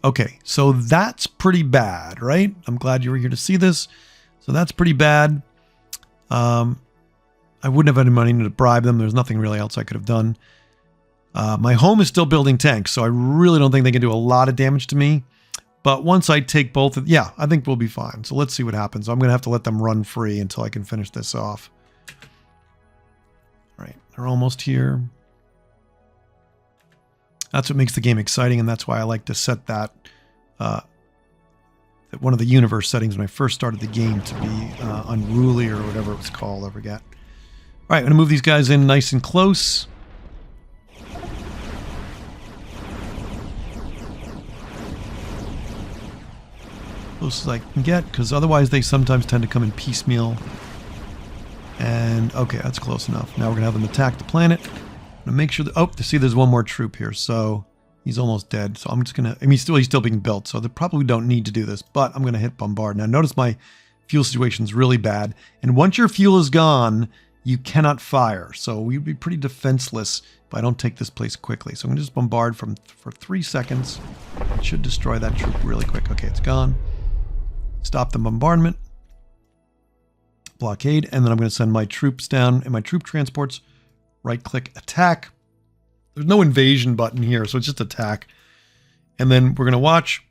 Okay, so that's pretty bad, right? I'm glad you were here to see this. So that's pretty bad. I wouldn't have any money to bribe them. There's nothing really else I could have done. My home is still building tanks, so I really don't think they can do a lot of damage to me. But once I take both of... Yeah, I think we'll be fine. So let's see what happens. I'm going to have to let them run free until I can finish this off. All right, they're almost here. That's what makes the game exciting, and that's why I like to set that... one of the universe settings when I first started the game to be unruly or whatever it was called. I forget. All right, I'm going to move these guys in nice and close. Close as I can get, because otherwise they sometimes tend to come in piecemeal. And okay, that's close enough. Now we're gonna have them attack the planet. I'm gonna make sure that, oh, see, there's one more troop here, so he's almost dead. So I'm just gonna, I mean, he's still being built, so they probably don't need to do this. But I'm gonna hit bombard. Now notice my fuel situation is really bad, and once your fuel is gone, you cannot fire. So we'd be pretty defenseless if I don't take this place quickly. So I'm gonna just bombard for 3 seconds. It should destroy that troop really quick. Okay, it's gone. Stop the bombardment, blockade, and then I'm going to send my troops down and my troop transports. Right-click, attack. There's no invasion button here, so it's just attack. And then we're going to watch.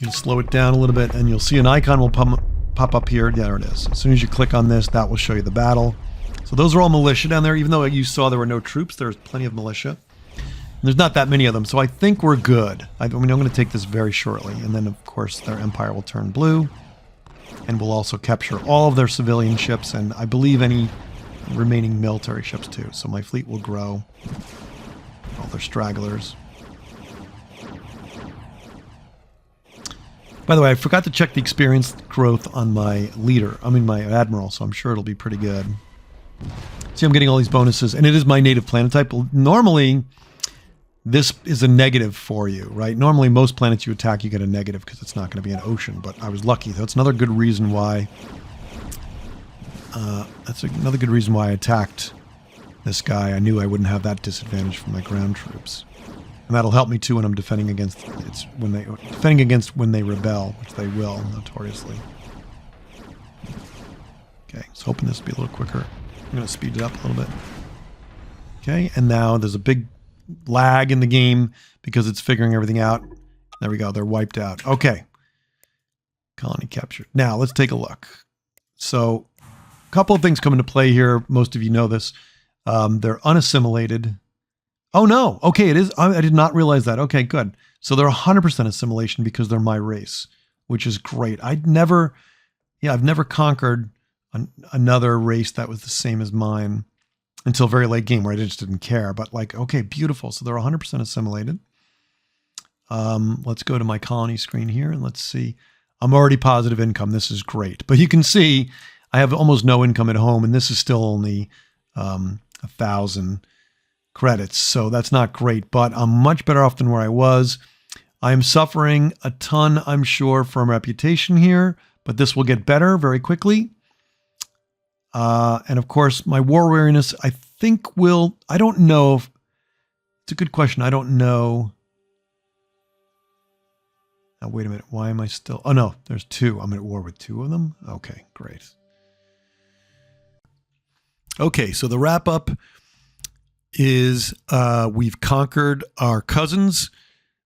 You can slow it down a little bit, and you'll see an icon will pop up here. Yeah, there it is. As soon as you click on this, that will show you the battle. So those are all militia down there. Even though you saw there were no troops, there's plenty of militia. There's not that many of them, so I think we're good. I mean, I'm going to take this very shortly, and then, of course, their empire will turn blue, and we'll also capture all of their civilian ships, and I believe any remaining military ships, too. So my fleet will grow. All their stragglers. By the way, I forgot to check the experience growth on my leader. I mean, my admiral, so I'm sure it'll be pretty good. See, I'm getting all these bonuses, and it is my native planet type. Normally... this is a negative for you, right? Normally, most planets you attack, you get a negative because it's not going to be an ocean. But I was lucky. That's another good reason why. Another good reason why I attacked this guy. I knew I wouldn't have that disadvantage from my ground troops. And that'll help me too when I'm defending against when they rebel, which they will notoriously. Okay, I was hoping this would be a little quicker. I'm going to speed it up a little bit. Okay, and now there's a big lag in the game because it's figuring everything out. There we go. They're wiped out. Okay. Colony captured. Now let's take a look. So a couple of things come into play here. Most of you know this. They're unassimilated. Oh no. Okay, it is. I did not realize that. Okay, good. So they're 100% assimilation because they're my race, which is great. I've never conquered another race that was the same as mine until very late game where I just didn't care. But like, okay, beautiful. So they're 100% assimilated. Let's go to my colony screen here and let's see. I'm already positive income. This is great. But you can see I have almost no income at home, and this is still only 1,000 credits. So that's not great, but I'm much better off than where I was. I'm suffering a ton, I'm sure, from reputation here, but this will get better very quickly. And of course, my war weariness, I think I don't know if, it's a good question. I don't know. Now, wait a minute. Why am I still? Oh, no, there's two. I'm at war with two of them. Okay, great. Okay, so the wrap up is we've conquered our cousins,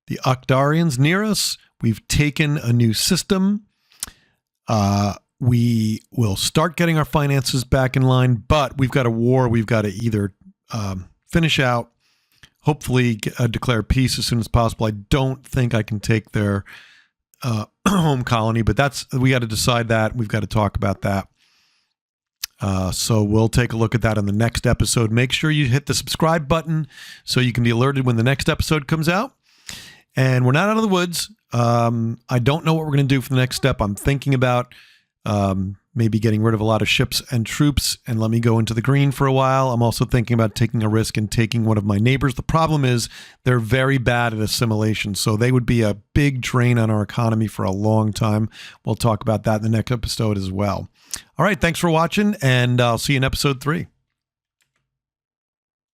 the Ackdarians near us. We've taken a new system. We will start getting our finances back in line, but we've got a war we've got to either finish out, hopefully declare peace as soon as possible. I don't think I can take their home colony, but we got to decide that. We've got to talk about that. So we'll take a look at that in the next episode. Make sure you hit the subscribe button so you can be alerted when the next episode comes out. And we're not out of the woods. I don't know what we're going to do for the next step. I'm thinking about maybe getting rid of a lot of ships and troops and let me go into the green for a while. I'm also thinking about taking a risk and taking one of my neighbors. The problem is they're very bad at assimilation, so they would be a big drain on our economy for a long time. We'll talk about that in the next episode as well. All right, thanks for watching, and I'll see you in episode 3.